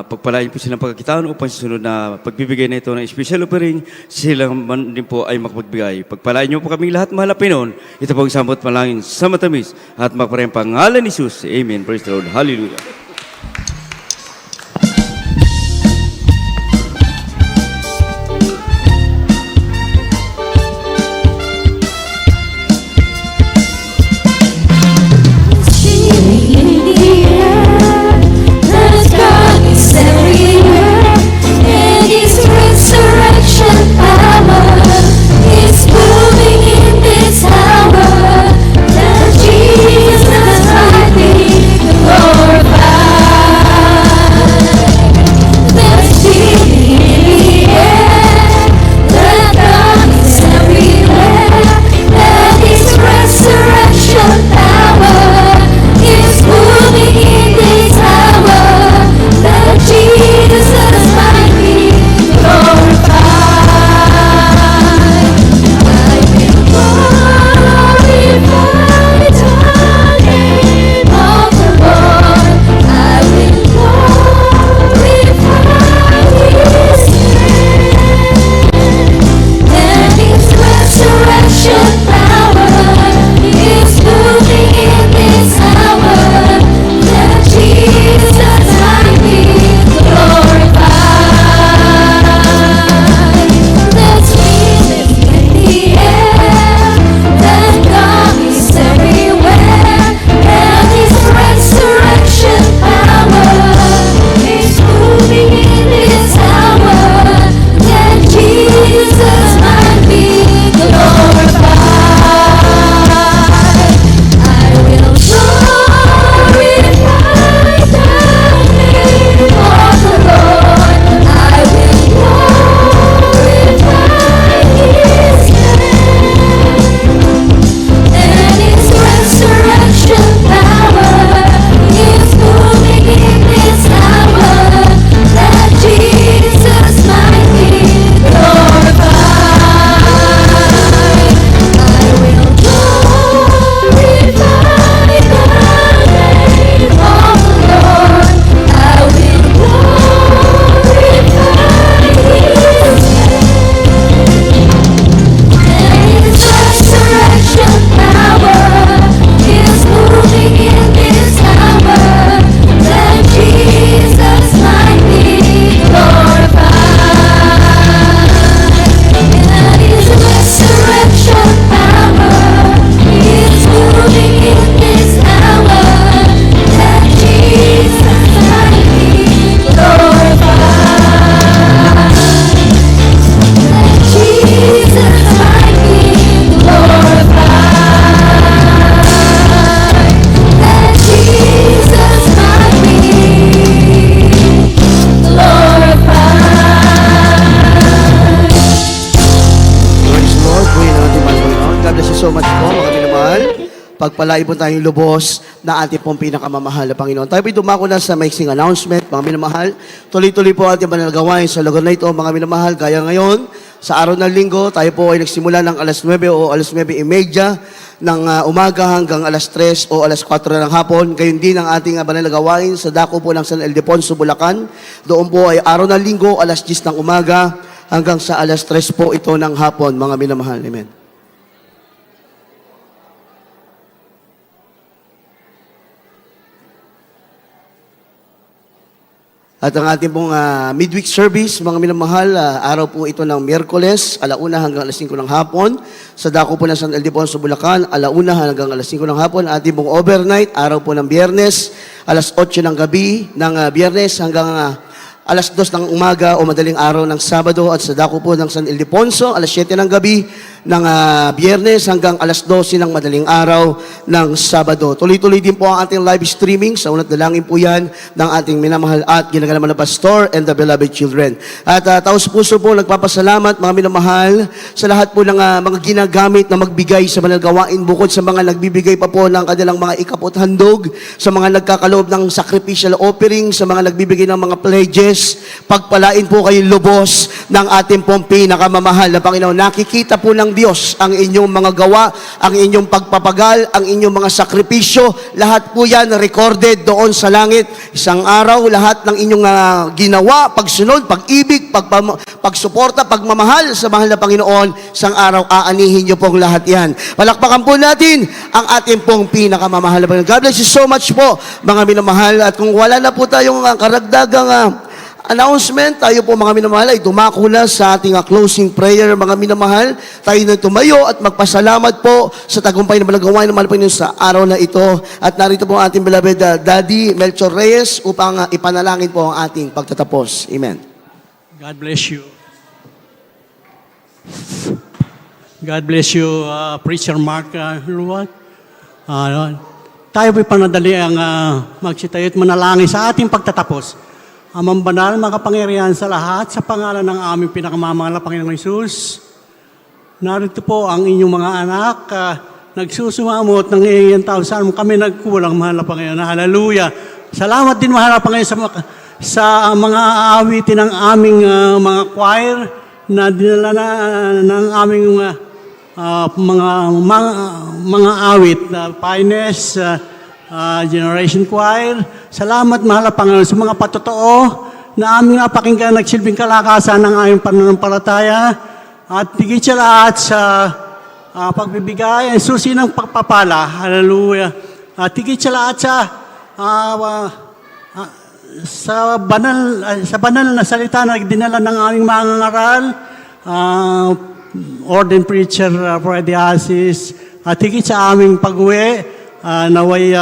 pagpalain po silang pagkakitaan upang sa sunod na pagbibigay na ito ng special offering, sila man din po ay makapagbigay. Pagpalain niyo po kami lahat malapinon, ito po ang samot malangin sa matamis at magparang pangalan ni Jesus. Amen. Praise the Lord. Hallelujah. Pagpalain po tayong lubos na ating pong pinakamamahal na Panginoon. Tayo po'y dumako na sa maiksing announcement, mga minamahal. Tuloy-tuloy po ating banal na gawain sa lugar na ito, mga minamahal. Gaya ngayon, sa araw ng linggo, tayo po ay nagsimula ng alas 9 o alas 9:30 ng umaga hanggang alas 3 o alas 4 ng hapon. Gayon din ang ating banal na gawain sa dako po ng San Ildefonso, Bulacan. Doon po ay araw ng linggo, alas 10 ng umaga hanggang sa alas 3 po ito ng hapon, mga minamahal. Amen. At ang ating pong midweek service, mga minamahal, araw po ito ng Miyerkules, 1:00 hanggang 5:00 ng hapon. Sa dako po ng San Ildefonso, Bulacan, 1:00 hanggang 5:00 ng hapon. Ating pong overnight, araw po ng Biyernes, 8:00 ng gabi ng Biyernes hanggang 2:00 ng umaga o madaling araw ng Sabado. At sa dako po ng San Ildefonso, 7:00 ng gabi ng Biyernes hanggang 12:00 ng madaling araw ng Sabado. Tuloy-tuloy din po ang ating live streaming. Sa unat dalangin po yan ng ating minamahal at ginagalaman na pastor and the beloved children. At taos puso po nagpapasalamat mga minamahal sa lahat po ng mga ginagamit na magbigay sa mga gawain bukod sa mga nagbibigay pa po ng kanilang mga ikapot handog, sa mga nagkakaloob ng sacrificial offering, sa mga nagbibigay ng mga pledges. Pagpalain po kayong lubos ng ating pong pinakamamahal na Panginoon. Nakikita po ng Diyos ang inyong mga gawa, ang inyong pagpapagal, ang inyong mga sakripisyo. Lahat po yan recorded doon sa langit. Isang araw, lahat ng inyong ginawa, pagsunod, pag-ibig, pagsuporta, pagmamahal sa mahal na Panginoon, isang araw aanihin niyo pong lahat yan. Palakpakan po natin ang ating pong pinakamamahal na Panginoon. God bless you so much po, mga minamahal. At kung wala na po tayong karagdagang announcement, tayo po mga minamahal ay dumako na sa ating closing prayer. Mga minamahal, tayo na tumayo at magpasalamat po sa tagumpay na malagawain ng mahal Panginoon sa araw na ito. At narito po ang ating beloved Daddy Melchor Reyes upang ipanalangin po ang ating pagtatapos. Amen. God bless you. God bless you, Preacher Mark Luwag. Tayo po'y panadali ang magsitayo at manalangin sa ating pagtatapos. Amang banal, makapangyarihan sa lahat, sa pangalan ng aming pinakamamahal na Panginoong Hesus. Narito po ang inyong mga anak, nagsusumamot ng iyong tao. Saan mo kami nagkulang, mahal na Panginoon. Hallelujah. Salamat din, mahal na Panginoon, sa mga awitin ng aming mga choir na dinala na ng aming mga awit, Finest, Generation Choir. Salamat, mahal na Panginoon, sa mga patotoo na aming napakinggan nagsilbing kalakasan ng aming pananampalataya at higit sa lahat sa pagbibigay, susi ng pagpapala. Hallelujah. At higit sa lahat sa banal na salita na dinala ng aming mga ngaral, Ordained Preacher Freddy Asis, at higit sa aming pag-uwi, naway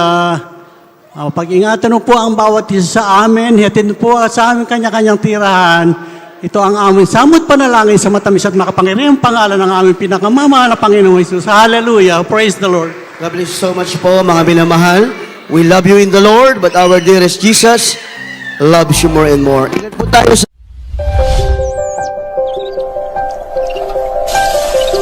pag-ingatan po ang bawat isa sa amin, hiyatin po sa aming kanya-kanyang tirahan. Ito ang aming samot panalangin sa matamis at makapangyarihang pangalan ng aming pinakamamahal na Panginoong Hesus. Hallelujah! Praise the Lord! God bless you so much po, mga minamahal. We love you in the Lord, but our dearest Jesus loves you more and more. Ingat po tayo sa